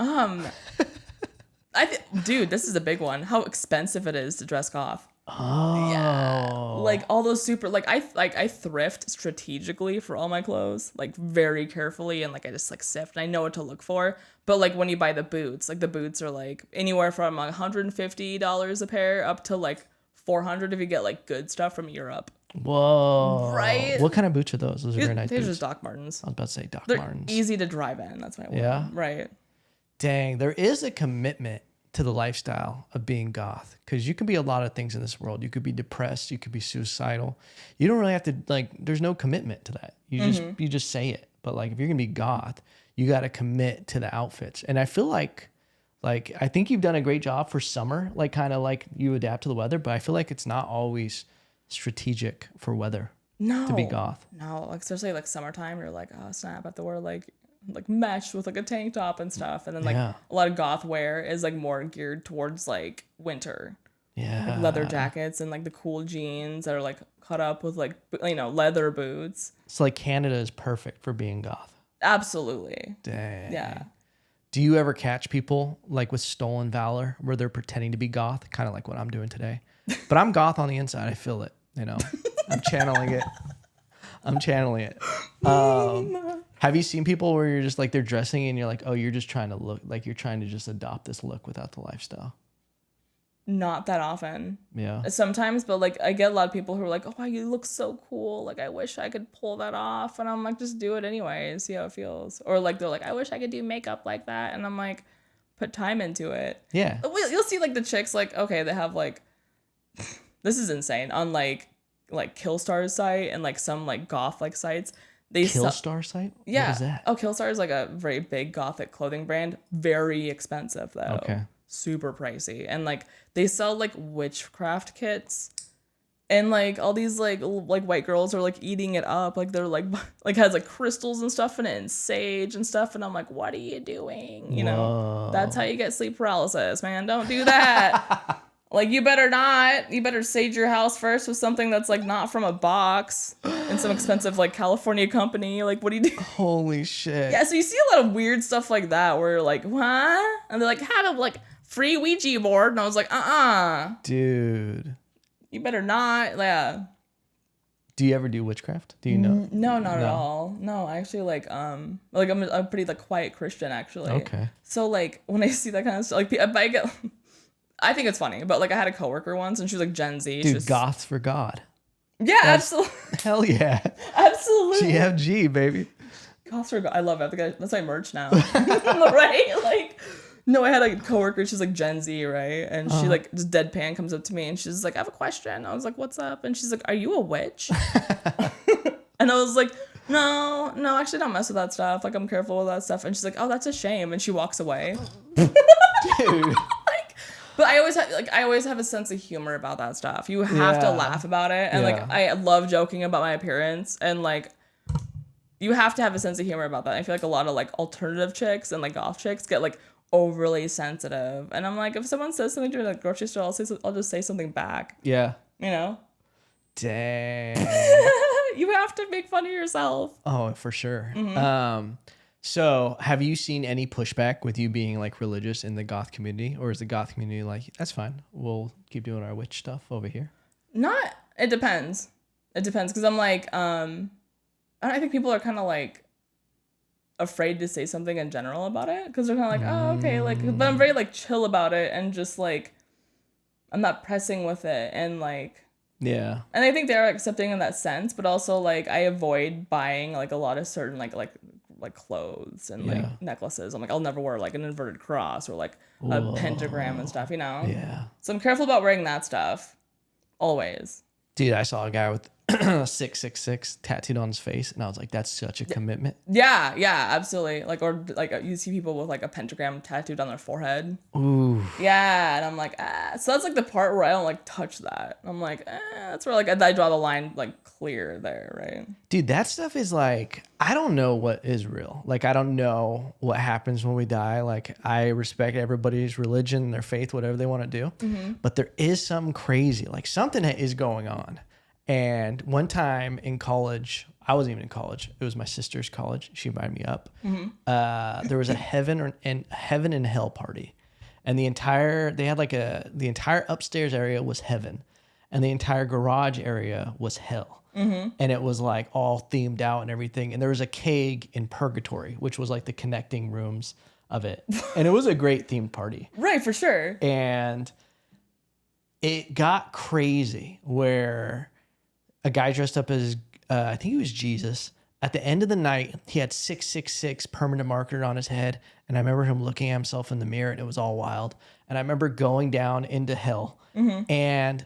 Dude, this is a big one. How expensive it is to dress goth. Oh. Yeah. Like all those super like I thrift strategically for all my clothes, like very carefully, and like I just like sift and I know what to look for. But like when you buy the boots, like the boots are like anywhere from like $150 a pair up to like $400 if you get like good stuff from Europe. Whoa. Right? What kind of boots are those? Those are very nice They're boots. just Doc Martens. I was about to say Doc They're Martens. easy to drive in. That's why I wear them. Right. Dang, there is a commitment to the lifestyle of being goth, because you can be a lot of things in this world. You could be depressed, you could be suicidal. You don't really have to like, there's no commitment to that. You just say it. But like if you're gonna be goth, you got to commit to the outfits. And I feel like I think you've done a great job for summer, like kind of like you adapt to the weather, but I feel like it's not always strategic for weather to be goth. No, like especially like summertime, you're like, oh snap, I have to wear like mesh with like a tank top and stuff. And then like a lot of goth wear is like more geared towards like winter. Yeah. Like leather jackets and like the cool jeans that are like cut up with like, you know, leather boots. So like Canada is perfect for being goth. Absolutely. Dang. Yeah. Do you ever catch people like with stolen valor where they're pretending to be goth? Kind of like what I'm doing today. But I'm goth on the inside. I feel it, you know. I'm channeling it. Have you seen people where you're just like they're dressing and you're like, oh, you're just trying to look like you're trying to just adopt this look without the lifestyle? Not that often. Yeah. Sometimes, but like I get a lot of people who are like, oh, you look so cool. Like I wish I could pull that off. And I'm like, just do it anyway and see how it feels. Or like they're like, I wish I could do makeup like that. And I'm like, put time into it. Yeah. You'll see like the chicks like, okay, they have like, this is insane. On like Killstar's site and like some like goth like sites. Killstar site? Yeah. What is that? Oh, Killstar is like a very big gothic clothing brand. Very expensive though. Okay. Super pricey. And like they sell like witchcraft kits. And like all these like white girls are like eating it up. Like they're like has like crystals and stuff in it and sage and stuff. And I'm like, what are you doing? You know, that's how you get sleep paralysis, man. Don't do that. Like you better not. You better sage your house first with something that's like not from a box and some expensive like California company. Like what do you do? Holy shit. Yeah, so you see a lot of weird stuff like that where you're like, what? And they're like, have a like free Ouija board. And I was like, Dude. You better not. Yeah. Do you ever do witchcraft? Do you know? No, not at all. No, I actually like I'm a pretty like quiet Christian actually. Okay. So like when I see that kind of stuff, like I think it's funny, but like I had a coworker once and she was like Gen Z. Dude, goths for God. Yeah, absolutely. Hell yeah. Absolutely. GFG, baby. Goths for God. I love it. That's my merch now. Right? Like, no, I had a coworker. She's like Gen Z, right? And she like just deadpan comes up to me and she's like, I have a question. I was like, what's up? And she's like, are you a witch? And I was like, no, actually don't mess with that stuff. Like I'm careful with that stuff. And she's like, oh, that's a shame. And she walks away. Dude. But I always have a sense of humor about that stuff. You have to laugh about it. And like I love joking about my appearance and like you have to have a sense of humor about that. I feel like a lot of like alternative chicks and like goth chicks get like overly sensitive. And I'm like, if someone says something during the grocery store, I'll just say something back. Yeah. You know? Dang. You have to make fun of yourself. Oh, for sure. Mm-hmm. So have you seen any pushback with you being like religious in the goth community, or is the goth community like, that's fine, we'll keep doing our witch stuff over here? It depends. It depends. Cause I'm like, I think people are kind of like afraid to say something in general about it. Cause they're kind of like, oh, okay. Like, but I'm very like chill about it. And just like, I'm not pressing with it. And like, Yeah. and I think they're accepting in that sense, but also like I avoid buying like a lot of certain like clothes and Yeah. like necklaces. I'm like, I'll never wear like an inverted cross or like Whoa. a pentagram and stuff, you know? Yeah. So I'm careful about wearing that stuff. Always. Dude, I saw a guy with 666 tattooed on his face, and I was like, that's such a commitment. Yeah, absolutely. Like, or like you see people with like a pentagram tattooed on their forehead. Ooh. Yeah, and I'm like, so that's like the part where I don't like touch that. I'm like, that's where like I draw the line like clear there, right? Dude, that stuff is like, I don't know what is real. Like, I don't know what happens when we die. Like, I respect everybody's religion, their faith, whatever they want to do. Mm-hmm. But there is something crazy, like something that is going on. And one time in college, I wasn't even in college. It was my sister's college. She invited me up. Mm-hmm. There was a heaven and hell party. And the entire upstairs area was heaven. And the entire garage area was hell. Mm-hmm. And it was like all themed out and everything. And there was a keg in purgatory, which was like the connecting rooms of it. And it was a great themed party. Right, for sure. And it got crazy where a guy dressed up as, I think he was Jesus. At the end of the night, he had 666 permanent marker on his head. And I remember him looking at himself in the mirror, and it was all wild. And I remember going down into hell, and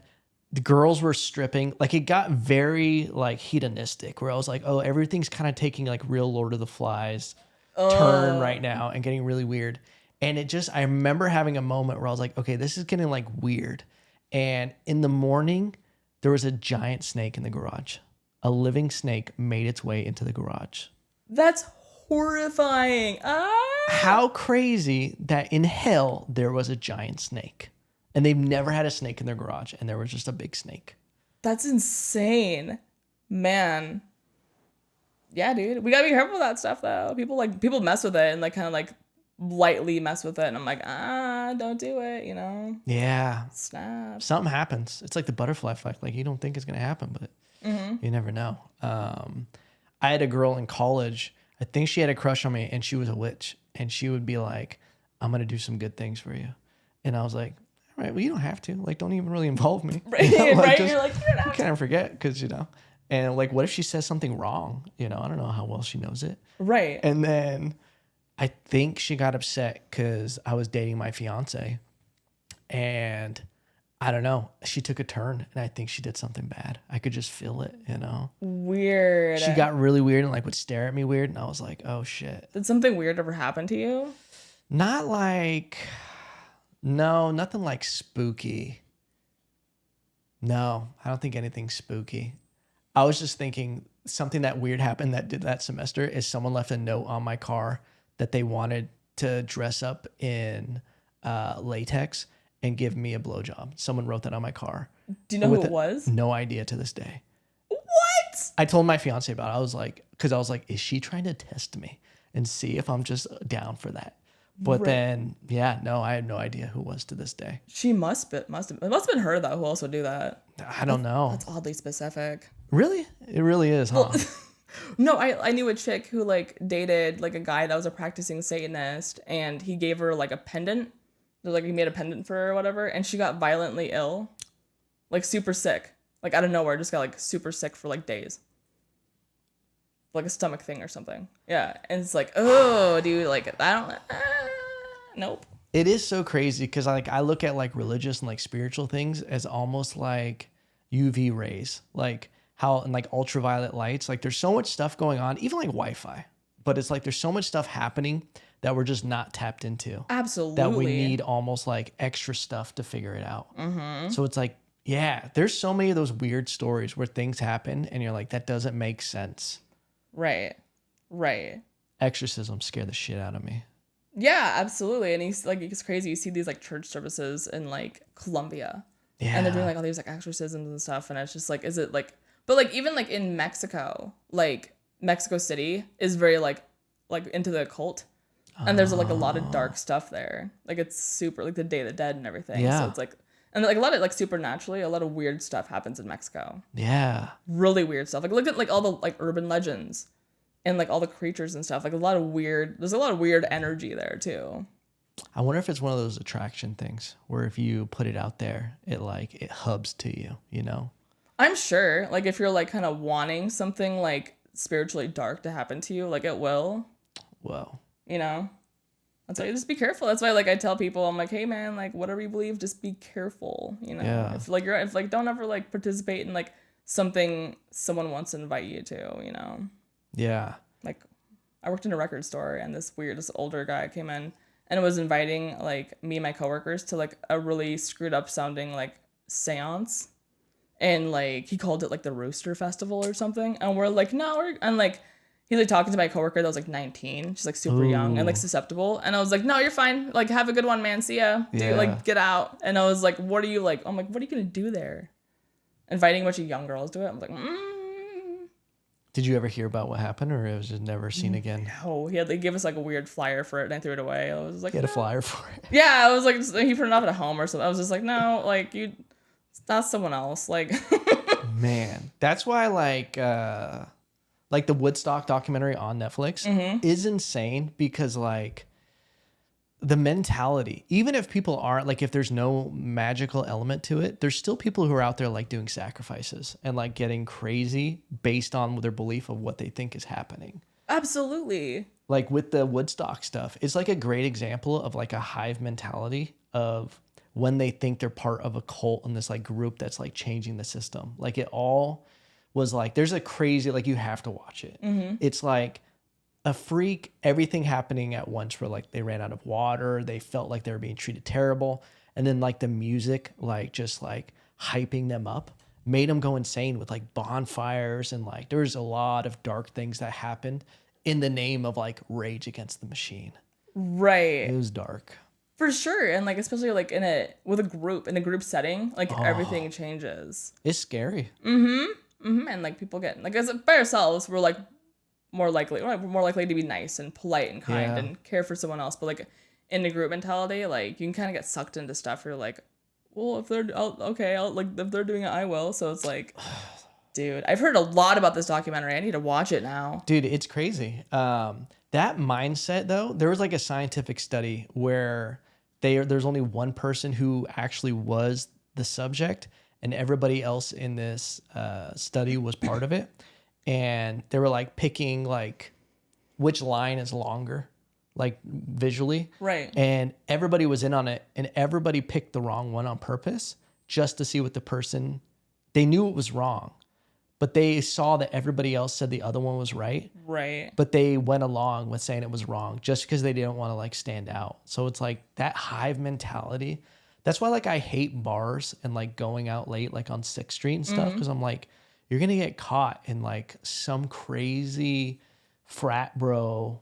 the girls were stripping. Like, it got very like hedonistic, where I was like, oh, everything's kind of taking like real Lord of the Flies turn right now and getting really weird. And I remember having a moment where I was like, okay, this is getting like weird. And in the morning, there was a giant snake in the garage. A living snake made its way into the garage. That's horrifying. How crazy that in hell there was a giant snake. And they've never had a snake in their garage, and there was just a big snake. That's insane. Man. Yeah, dude. We gotta be careful with that stuff though. People mess with it and like kind of like lightly mess with it, and I'm like, don't do it, you know? Yeah. Snap. Something happens. It's like the butterfly effect. Like, you don't think it's gonna happen, but you never know. I had a girl in college, I think she had a crush on me, and she was a witch, and she would be like, I'm gonna do some good things for you. And I was like, all right, well, you don't have to. Like, don't even really involve me. Right, you know, like, right. You're like, you don't have to. Kind of forget, because, you know. And like, what if she says something wrong? You know, I don't know how well she knows it. Right. And then I think she got upset because I was dating my fiance. And I don't know, she took a turn, and I think she did something bad. I could just feel it, you know? Weird. She got really weird and like would stare at me weird. And I was like, oh shit. Did something weird ever happen to you? Not like, no, nothing like spooky. No, I don't think anything spooky. I was just thinking something that weird happened that did that semester is someone left a note on my car that they wanted to dress up in latex and give me a blowjob. Someone wrote that on my car. Do you know who it was? No idea to this day. What? I told my fiance about it. I was like, is she trying to test me and see if I'm just down for that? But Right. then, yeah, no, I have no idea who it was to this day. She must have. It must have been her though. Who else would do that? I don't know. That's oddly specific. Really? It really is, huh? Well, no, I knew a chick who like dated like a guy that was a practicing Satanist, and he gave her like a pendant. Like he made a pendant for her or whatever, and she got violently ill, like super sick, like out of nowhere, just got like super sick for like days, like a stomach thing or something. Yeah, and it's like, oh, dude, like I don't, nope. It is so crazy because like I look at like religious and like spiritual things as almost like UV rays, like how and like ultraviolet lights. Like there's so much stuff going on, even like Wi-Fi, but it's like there's so much stuff happening that we're just not tapped into. Absolutely. That we need almost like extra stuff to figure it out. Mm-hmm. So it's like, yeah, there's so many of those weird stories where things happen and you're like, that doesn't make sense. Right. Exorcisms scare the shit out of me. Yeah, absolutely. And he's like, it's crazy. You see these like church services in like Colombia, Yeah. and they're doing like all these like exorcisms and stuff. And it's just like, is it like, but like even like in Mexico, like Mexico City is very like into the occult, and there's like a lot of dark stuff there. Like it's super like the Day of the Dead and everything. So Yeah. it's like, and like a lot of like supernaturally, a lot of weird stuff happens in Mexico. Yeah. Really weird stuff. Like look at like all the like urban legends and like all the creatures and stuff. Like a lot of weird. There's a lot of weird energy there too. I wonder if it's one of those attraction things where if you put it out there, it hubs to you, you know? I'm sure. Like if you're like kind of wanting something like spiritually dark to happen to you, like it will. Whoa. You know. That's why you just be careful. That's why like I tell people, I'm like, hey man, like whatever you believe, just be careful. You know. Yeah. If like don't ever like participate in like something someone wants to invite you to. You know. Yeah. Like I worked in a record store and this older guy came in and was inviting like me and my coworkers to like a really screwed up sounding like séance, and like he called it like the Rooster Festival or something, and we're like and like he's like talking to my coworker that was like 19, she's like super young and like susceptible, and I was like, no, you're fine, like have a good one, man, see ya, dude, Yeah. like get out. And I was like, what are you like, I'm like, what are you gonna do there, inviting a bunch of young girls to it? I'm like, Did you ever hear about what happened, or it was just never seen again? no. They gave us like a weird flyer for it and I threw it away. I was like, Get a no. flyer for it. Yeah, I was like, he put it off at home or something. I was just like, no, like that's someone else. Like, Man, that's why like the Woodstock documentary on Netflix is insane, because like the mentality, even if people aren't like, if there's no magical element to it, there's still people who are out there like doing sacrifices and like getting crazy based on their belief of what they think is happening. absolutely. Like with the Woodstock stuff, it's like a great example of like a hive mentality of when they think they're part of a cult and this like group that's like changing the system. Like it all was like, there's a crazy, like you have to watch it. It's like a freak, everything happening at once, where like they ran out of water, they felt like they were being treated terrible. And then like the music, like just like hyping them up, made them go insane with like bonfires. And like there was a lot of dark things that happened in the name of like Rage Against the Machine. Right. It was dark. For sure. And like, especially like in a group setting, like everything changes. It's scary. And like people get like, as by ourselves, we're like more likely to be nice and polite and kind Yeah. and care for someone else. But like in the group mentality, like you can kind of get sucked into stuff. You're like, well, if they're if they're doing it, I will. So it's like, dude, I've heard a lot about this documentary. I need to watch it now. Dude, it's crazy. That mindset, though, there was like a scientific study where there's only one person who actually was the subject, and everybody else in this study was part of it. And they were like picking like which line is longer, like visually. Right. And everybody was in on it, and everybody picked the wrong one on purpose just to see what the person, they knew it was wrong, but they saw that everybody else said the other one was right. Right. But they went along with saying it was wrong just because they didn't want to like stand out. So it's like that hive mentality. That's why like I hate bars and like going out late like on 6th Street and stuff, because I'm like, you're going to get caught in like some crazy frat bro,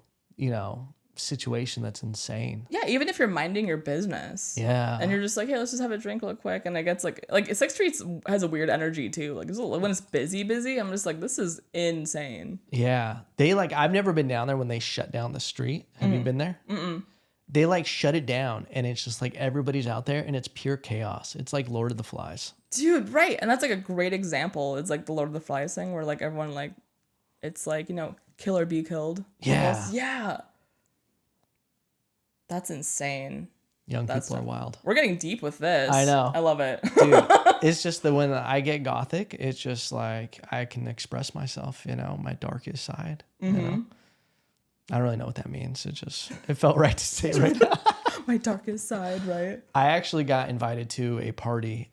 situation that's insane. Yeah, even if you're minding your business. Yeah. And you're just like, hey, let's just have a drink real quick. And it gets like 6th Street has a weird energy too. Like when it's busy, I'm just like, this is insane. Yeah. They like, I've never been down there when they shut down the street. Have you been there? They like shut it down, and it's just like everybody's out there and it's pure chaos. It's like Lord of the Flies. Dude, right. And that's like a great example. It's like the Lord of the Flies thing where like everyone like, it's like, kill or be killed. Yeah. Almost. Yeah. That's insane. Young people are wild. We're getting deep with this. I know. I love it. Dude, it's just that when I get gothic, it's just like I can express myself, my darkest side. I don't really know what that means. It felt right to say it right now. My darkest side, right? I actually got invited to a party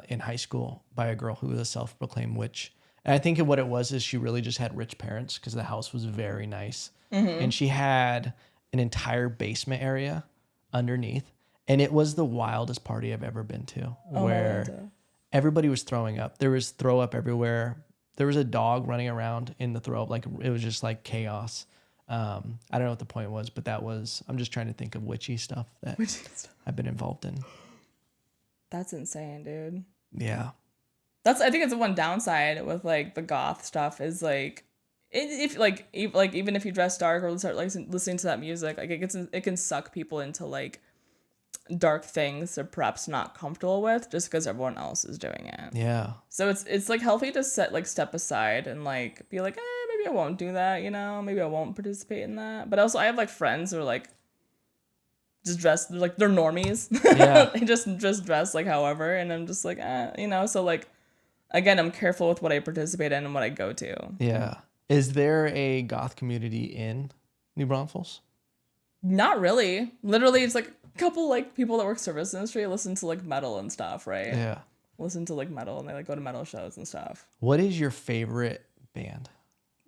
in high school by a girl who was a self-proclaimed witch. And I think what it was is she really just had rich parents, because the house was very nice. And she had an entire basement area underneath. And it was the wildest party I've ever been to, where everybody was throwing up. There was throw up everywhere. There was a dog running around in the throw up. Like it was just like chaos. I don't know what the point was, but I'm just trying to think of witchy stuff that I've been involved in. That's insane, dude. Yeah. I think it's the one downside with like the goth stuff is like even if you dress dark or start like listening to that music, like it can suck people into like dark things they're perhaps not comfortable with just because everyone else is doing it. Yeah. So it's like healthy to step aside and like be like, maybe I won't do that, maybe I won't participate in that. But also I have like friends who are like just dressed like they're normies. Yeah. They just dress like however, and I'm just like, so like again, I'm careful with what I participate in and what I go to. Yeah. Is there a goth community in New Braunfels? Not really. Literally, it's like a couple like people that work service industry listen to like metal and stuff, right? Yeah. Listen to like metal and they like go to metal shows and stuff. What is your favorite band?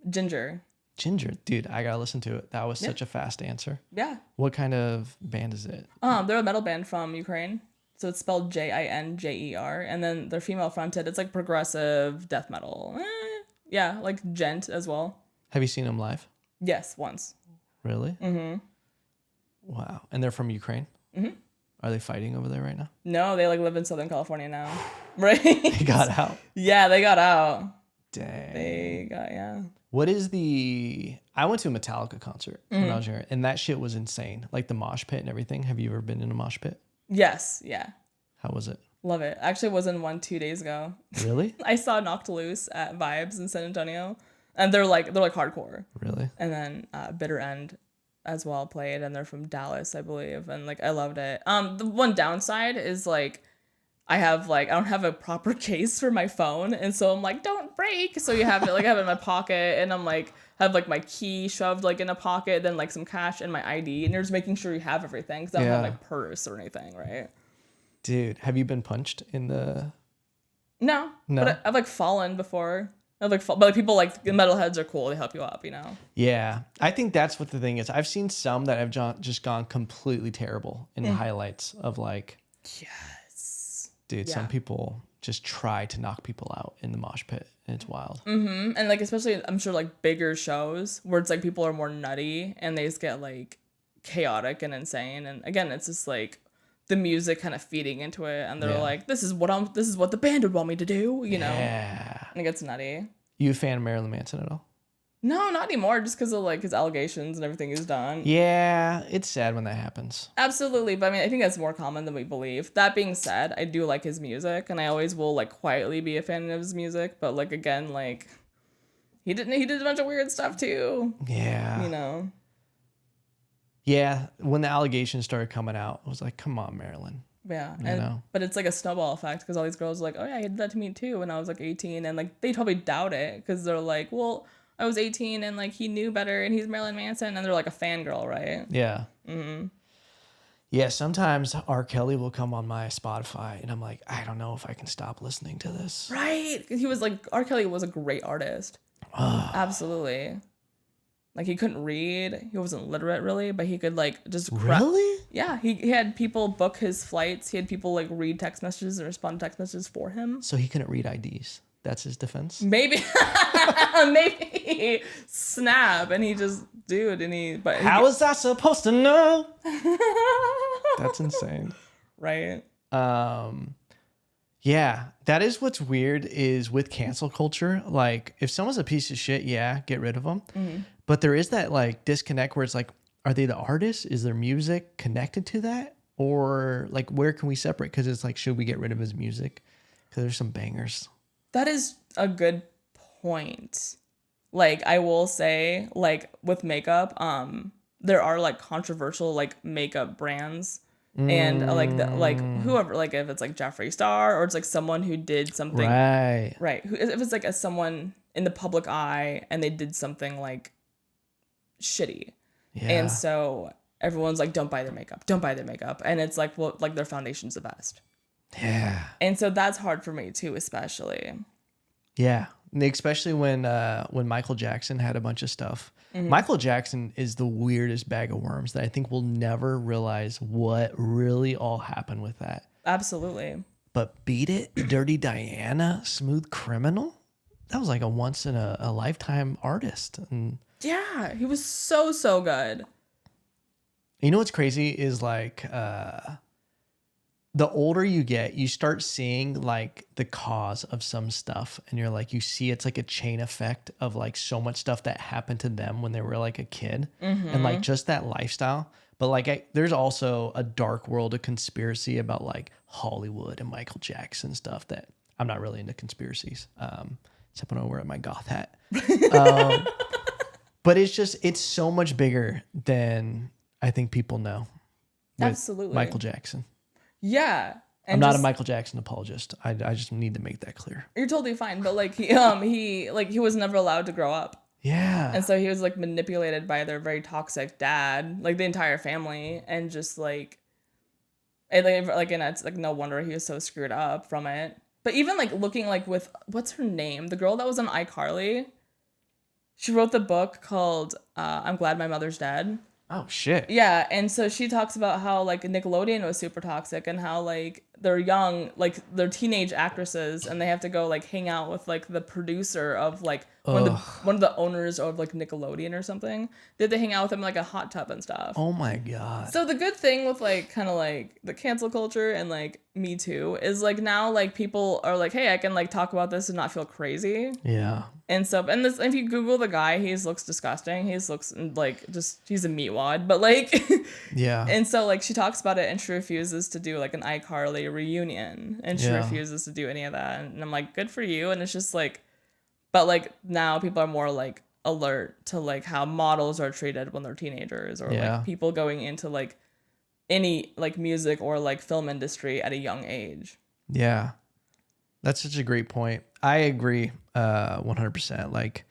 Ginger. Ginger, dude, I gotta listen to it. That was such a fast answer. Yeah. What kind of band is it? They're a metal band from Ukraine. So it's spelled Jinjer, and then they're female fronted. It's like progressive death metal. Yeah, like gent as well. Have you seen them live? Yes, once. Really? Mm-hmm. Wow. And they're from Ukraine? Mm-hmm. Are they fighting over there right now? No, they like live in Southern California now. Right? They got out. Yeah, they got out. Dang. They got, yeah. What is I went to a Metallica concert when I was younger, and that shit was insane. Like the mosh pit and everything. Have you ever been in a mosh pit? Yes, yeah. How was it? Love it. Actually, was in one 2 days ago. Really? I saw Knocked Loose at Vibes in San Antonio, and they're like hardcore. Really? And then Bitter End as well played, and they're from Dallas, I believe, and like I loved it. The one downside is like I don't have a proper case for my phone, and so I'm like, don't break. So you have it like I have it in my pocket, and I'm like have like my key shoved like in a pocket, then like some cash and my ID, and you're just making sure you have everything because I don't have my purse or anything, right? Dude, have you been punched in the... No. But I've like fallen before. But like people like the metalheads are cool. They help you up, Yeah. I think that's what the thing is. I've seen some that have just gone completely terrible in the highlights of like... Yes. Dude, some people just try to knock people out in the mosh pit, and it's wild. Mm-hmm. And like especially, I'm sure like bigger shows where it's like people are more nutty and they just get like chaotic and insane. And again, it's just like the music kind of feeding into it, and they're like, this is what the band would want me to do, Yeah. And it gets nutty. You a fan of Marilyn Manson at all? No, not anymore, just because of like his allegations and everything he's done. Yeah, it's sad when that happens. Absolutely, but I mean, I think that's more common than we believe. That being said, I do like his music, and I always will like quietly be a fan of his music. But like again, like he did a bunch of weird stuff too. Yeah. Yeah, when the allegations started coming out, I was like, come on, Marilyn. Yeah, but it's like a snowball effect because all these girls are like, oh yeah, he did that to me too when I was like 18, and like they probably doubt it because they're like, well, I was 18 and like he knew better and he's Marilyn Manson, and they're like a fangirl, right? Yeah. Mm-hmm. Yeah, sometimes R. Kelly will come on my Spotify and I'm like, I don't know if I can stop listening to this. Right, because he was like, R. Kelly was a great artist. Absolutely. Like he couldn't read, he wasn't literate really, but he could like just Really? Yeah, he had people book his flights. He had people like read text messages and respond to text messages for him. So he couldn't read IDs. That's his defense? Maybe. Maybe. Snap. And he just, How was I supposed to know? That's insane. Right. Yeah, that is what's weird is with cancel culture. Like if someone's a piece of shit, get rid of them. Mm-hmm. But there is that like disconnect where it's like, are they the artist? Is their music connected to that? Or like, where can we separate? Because it's like, should we get rid of his music? Because there's some bangers. That is a good point. Like I will say, like with makeup, there are like controversial like makeup brands, and like whoever, like if it's like Jeffree Star or it's like someone who did something right. If it's like someone in the public eye and they did something like shitty, and so everyone's like, don't buy their makeup, and it's like, well, like their foundation's the best. Yeah. And so that's hard for me too, especially. Yeah. Especially when Michael Jackson had a bunch of stuff. Mm-hmm. Michael Jackson is the weirdest bag of worms that I think we'll never realize what really all happened with that. Absolutely. But Beat It, Dirty Diana, Smooth Criminal? that was like a once in a lifetime artist. And Yeah, he was so good. you know what's crazy is like the older you get, you start seeing like the cause of some stuff, and you're like, you see it's like a chain effect of like so much stuff that happened to them when they were like a kid, and like just that lifestyle. But like, there's also a dark world of conspiracy about like Hollywood and Michael Jackson stuff that I'm not really into conspiracies. Except when I wear my goth hat. But it's so much bigger than I think people know. Absolutely. Michael Jackson. Yeah. And I'm not a Michael Jackson apologist. I just need to make that clear. You're totally fine, but like he was never allowed to grow up. Yeah. And so he was like manipulated by their very toxic dad, like the entire family, and just like and it's like no wonder he was so screwed up from it. But even like looking like with what's her name? The girl that was on iCarly. She wrote the book called I'm Glad My Mother's Dead. Oh shit. Yeah, and so she talks about how like Nickelodeon was super toxic and how like they're young, like they're teenage actresses and they have to go like hang out with like the producer of like one of the owners of like Nickelodeon or something. They have to hang out with him in like a hot tub and stuff. Oh my god. So the good thing with like kind of like the cancel culture and like Me Too is like now like people are like, hey, I can like talk about this and not feel crazy. Yeah. And so, and this, if you Google the guy, he looks disgusting. He looks like he's a meatwad, but like, yeah. And so, like, she talks about it and she refuses to do like an iCarly reunion and she refuses to do any of that. And I'm like, good for you. And it's just like, but like now people are more like alert to like how models are treated when they're teenagers or like people going into like any like music or like film industry at a young age. Yeah. That's such a great point. I agree 100%. Like,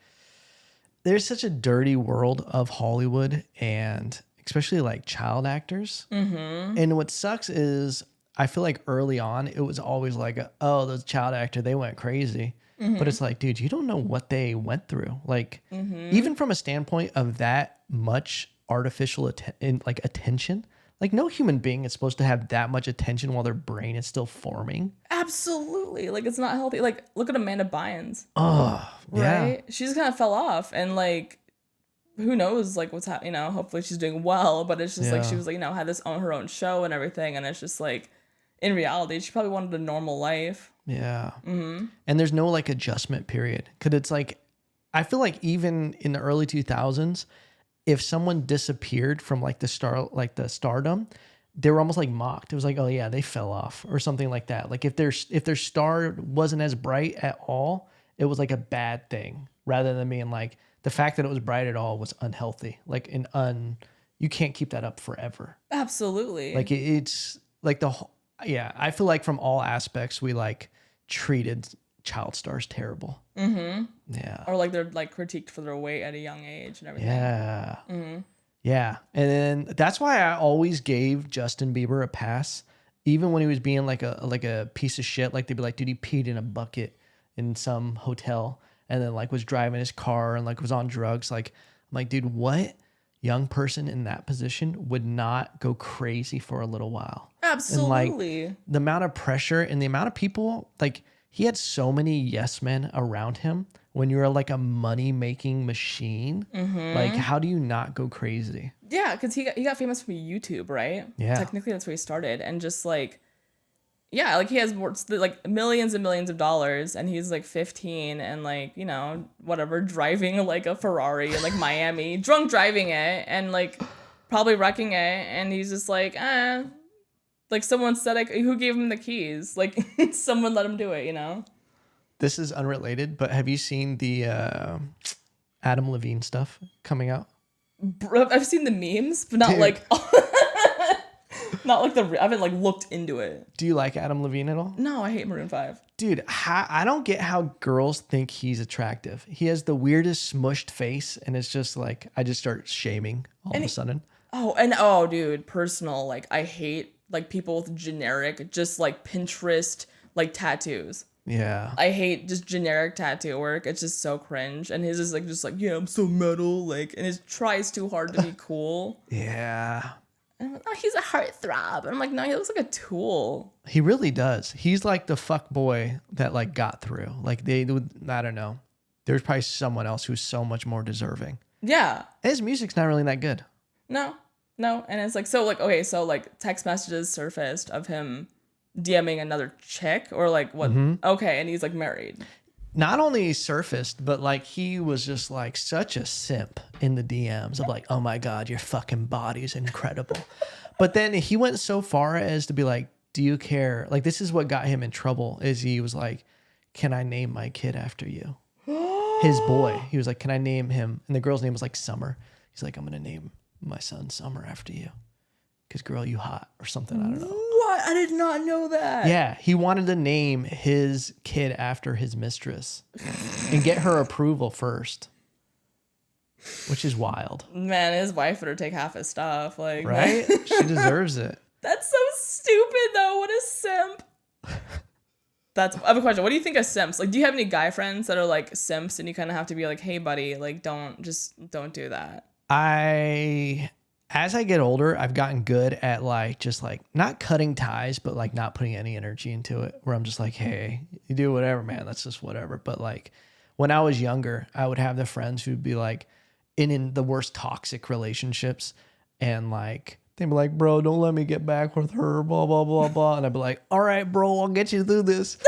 there's such a dirty world of Hollywood and especially like child actors. Mm-hmm. And what sucks is I feel like early on, it was always like, oh, those child actor, they went crazy. Mm-hmm. But it's like, dude, you don't know what they went through. Like, even from a standpoint of that much artificial attention, like no human being is supposed to have that much attention while their brain is still forming. Absolutely. Like, it's not healthy. Like, look at Amanda Bynes. Oh, yeah. Right? She just kind of fell off. And, like, who knows, like, what's happening, hopefully she's doing well. But it's just, like, she was, like, had her own show and everything. And it's just, like, in reality, she probably wanted a normal life. Yeah. Mm-hmm. And there's no, like, adjustment period. Because it's, like, I feel like even in the early 2000s, if someone disappeared from like the stardom, they were almost like mocked. It was like, oh yeah, they fell off or something like that. Like if their star wasn't as bright at all, it was like a bad thing rather than being like the fact that it was bright at all was unhealthy. Like you can't keep that up forever. Absolutely. Like it's like I feel like from all aspects we like treated child stars terrible. Mm-hmm. Yeah. Or like they're like critiqued for their weight at a young age and everything. Yeah. Mm-hmm. Yeah. And then that's why I always gave Justin Bieber a pass, even when he was being like a piece of shit. Like they'd be like, dude, he peed in a bucket in some hotel and then like was driving his car and like was on drugs. Like I'm like, dude, what young person in that position would not go crazy for a little while? Absolutely. And like the amount of pressure and the amount of people like. He had so many yes men around him. When you're like a money-making machine, like how do you not go crazy? Yeah, because he got famous from YouTube, right? Yeah. Technically, that's where he started. And just like, yeah, like he has like millions and millions of dollars and he's like 15 and like, whatever, driving like a Ferrari in like Miami, drunk driving it and like probably wrecking it. And he's just like, like someone said, like, who gave him the keys? Like someone let him do it, This is unrelated, but have you seen the Adam Levine stuff coming out? I've seen the memes, but not Dude. Like, not like I haven't like looked into it. Do you like Adam Levine at all? No, I hate Maroon 5. Dude, I don't get how girls think he's attractive. He has the weirdest smushed face, and it's just like I just start shaming all of a sudden. Oh, dude, personal. Like I hate like people with generic, just like Pinterest, like tattoos. Yeah. I hate just generic tattoo work. It's just so cringe. And his is like, yeah, I'm so metal. Like, and it tries too hard to be cool. Yeah. And oh, he's a heartthrob. And I'm like, no, he looks like a tool. He really does. He's like the fuck boy that like got through. Like they would, I don't know. There's probably someone else who's so much more deserving. Yeah. His music's not really that good. No. And it's like, so like, okay, so like text messages surfaced of him DMing another chick or like what? Mm-hmm. Okay. And he's like married. Not only surfaced, but like he was just like such a simp in the DMs of like, oh my God, your fucking body's incredible. But then he went so far as to be like, do you care? Like, this is what got him in trouble is he was like, can I name my kid after you? His boy. He was like, can I name him? And the girl's name was like Summer. He's like, I'm going to name my son Summer after you. Because girl, you hot or something. I don't know. What? I did not know that. Yeah. He wanted to name his kid after his mistress and get her approval first, which is wild. Man, his wife better take half his stuff. Like, right? She deserves it. That's so stupid, though. What a simp. I have a question. What do you think of simps? Like, do you have any guy friends that are like simps and you kind of have to be like, hey, buddy, like, don't do that? As I get older, I've gotten good at like, just like not cutting ties, but like not putting any energy into it where I'm just like, hey, you do whatever, man. That's just whatever. But like when I was younger, I would have the friends who'd be like in the worst toxic relationships and like, they'd be like, bro, don't let me get back with her, blah, blah, blah, blah. And I'd be like, all right, bro, I'll get you through this.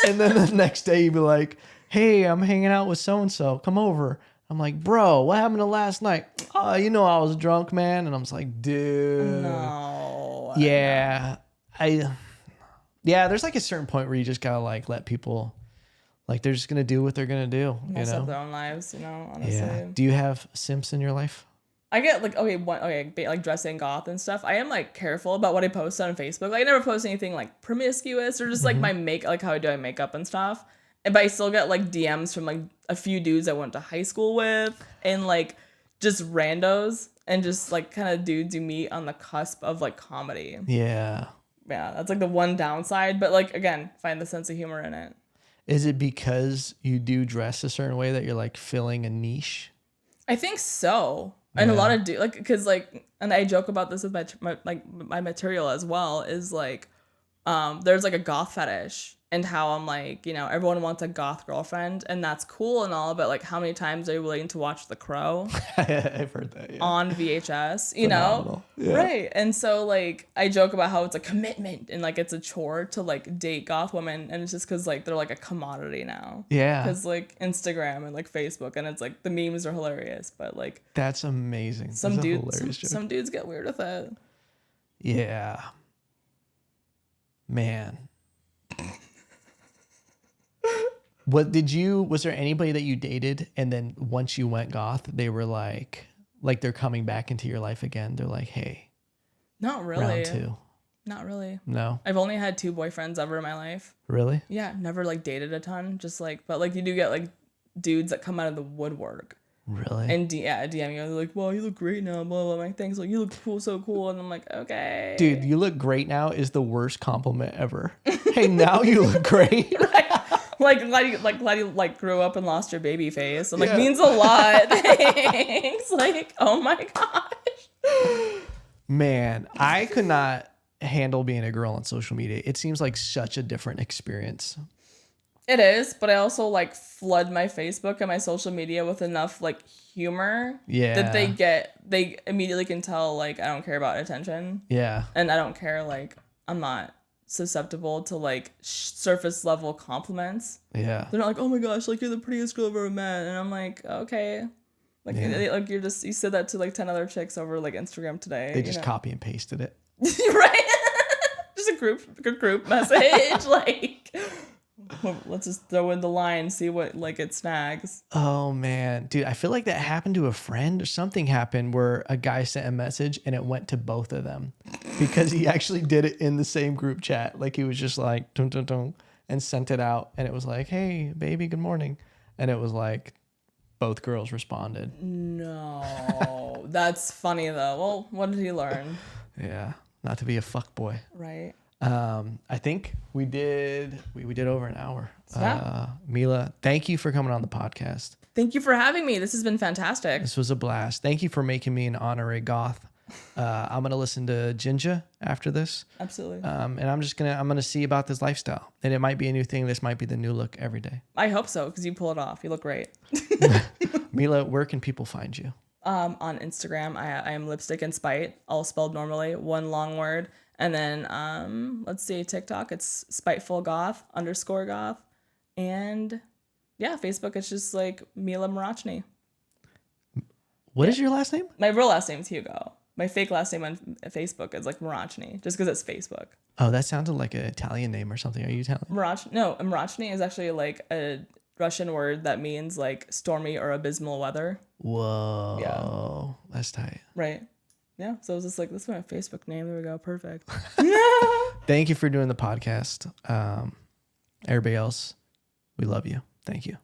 And then the next day you'd be like, hey, I'm hanging out with so-and-so. Come over. I'm like, bro, what happened to last night? You know, I was drunk, man. And I'm just like, dude. No. Yeah. There's like a certain point where you just gotta like let people, like they're just gonna do what they're gonna do. Mess up their own lives, honestly. Yeah. Do you have simps in your life? I get like, like dressing goth and stuff. I am like careful about what I post on Facebook. Like I never post anything like promiscuous or just like my like how I do my makeup and stuff. But I still get like DMs from like a few dudes I went to high school with and like just randos and just like kind of dudes you meet on the cusp of like comedy. Yeah. Yeah, that's like the one downside. But like, again, find the sense of humor in it. Is it because you do dress a certain way that you're like filling a niche? I think so. And a lot of like, because like, and I joke about this with my material as well, is like, there's like a goth fetish and how I'm like, everyone wants a goth girlfriend and that's cool and all, but like how many times are you willing to watch The Crow? I've heard that, yeah. On VHS, Phenomenal. Yeah. Right. And so like I joke about how it's a commitment and like it's a chore to like date goth women and it's just because like they're like a commodity now. Yeah. Because like Instagram and like Facebook and it's like the memes are hilarious, but like that's amazing. Some dudes get weird with it. Yeah. Man. Was there anybody that you dated and then once you went goth, they were like they're coming back into your life again? They're like, hey. Not really. Round 2. Not really. No. I've only had 2 boyfriends ever in my life. Really? Yeah. Never like dated a ton. Just like, but like you do get like dudes that come out of the woodwork. Really? And DM you. They're like, well, you look great now. Blah, blah, blah. My thanks. Like, you look cool, so cool. And I'm like, okay. Dude, you look great now is the worst compliment ever. Hey, now you look great. Right. Glad you grew up and lost your baby face. I'm like, means a lot. Thanks. Like, oh my gosh. Man, I could not handle being a girl on social media. It seems like such a different experience. It is, but I also like flood my Facebook and my social media with enough like humor that they immediately can tell like I don't care about attention. Yeah. And I don't care, like I'm not susceptible to like surface level compliments. Yeah. They're not like, oh my gosh, like you're the prettiest girl I've ever met. And I'm like, okay. Like, like you said that to like 10 other chicks over like Instagram today. They just copy and pasted it. Right? Just a group message. Like, let's just throw in the line, see what like it snags. Oh man, dude, I feel like that happened to a friend or something happened where a guy sent a message and it went to both of them because he actually did it in the same group chat. Like he was just like dun, dun, dun, and sent it out and it was like, hey baby, good morning. And it was like both girls responded. No, that's funny though. Well, what did he learn? Yeah, not to be a fuck boy. Right. I think we did over an hour. Yeah. Mila, thank you for coming on the podcast. Thank you for having me. This has been fantastic. This was a blast. Thank you for making me an honorary goth. I'm gonna listen to Jinja after this. Absolutely. And I'm gonna see about this lifestyle. And it might be a new thing. This might be the new look every day. I hope so, because you pull it off. You look great. Mila, where can people find you? On Instagram, I am Lipstick and Spite, all spelled normally, one long word. And then let's see, TikTok, it's Spiteful Goth _Goth. And yeah, Facebook, it's just like Mila Marachny. What is your last name? My real last name is Hugo. My fake last name on Facebook is like Marachny, just because it's Facebook. Oh, that sounded like an Italian name or something. Are you Italian? Marachny is actually like a Russian word that means like stormy or abysmal weather. Whoa. Yeah. That's tight. Right. Yeah. So it was just like, this is my Facebook name. There we go. Perfect. Thank you for doing the podcast. Everybody else, we love you. Thank you.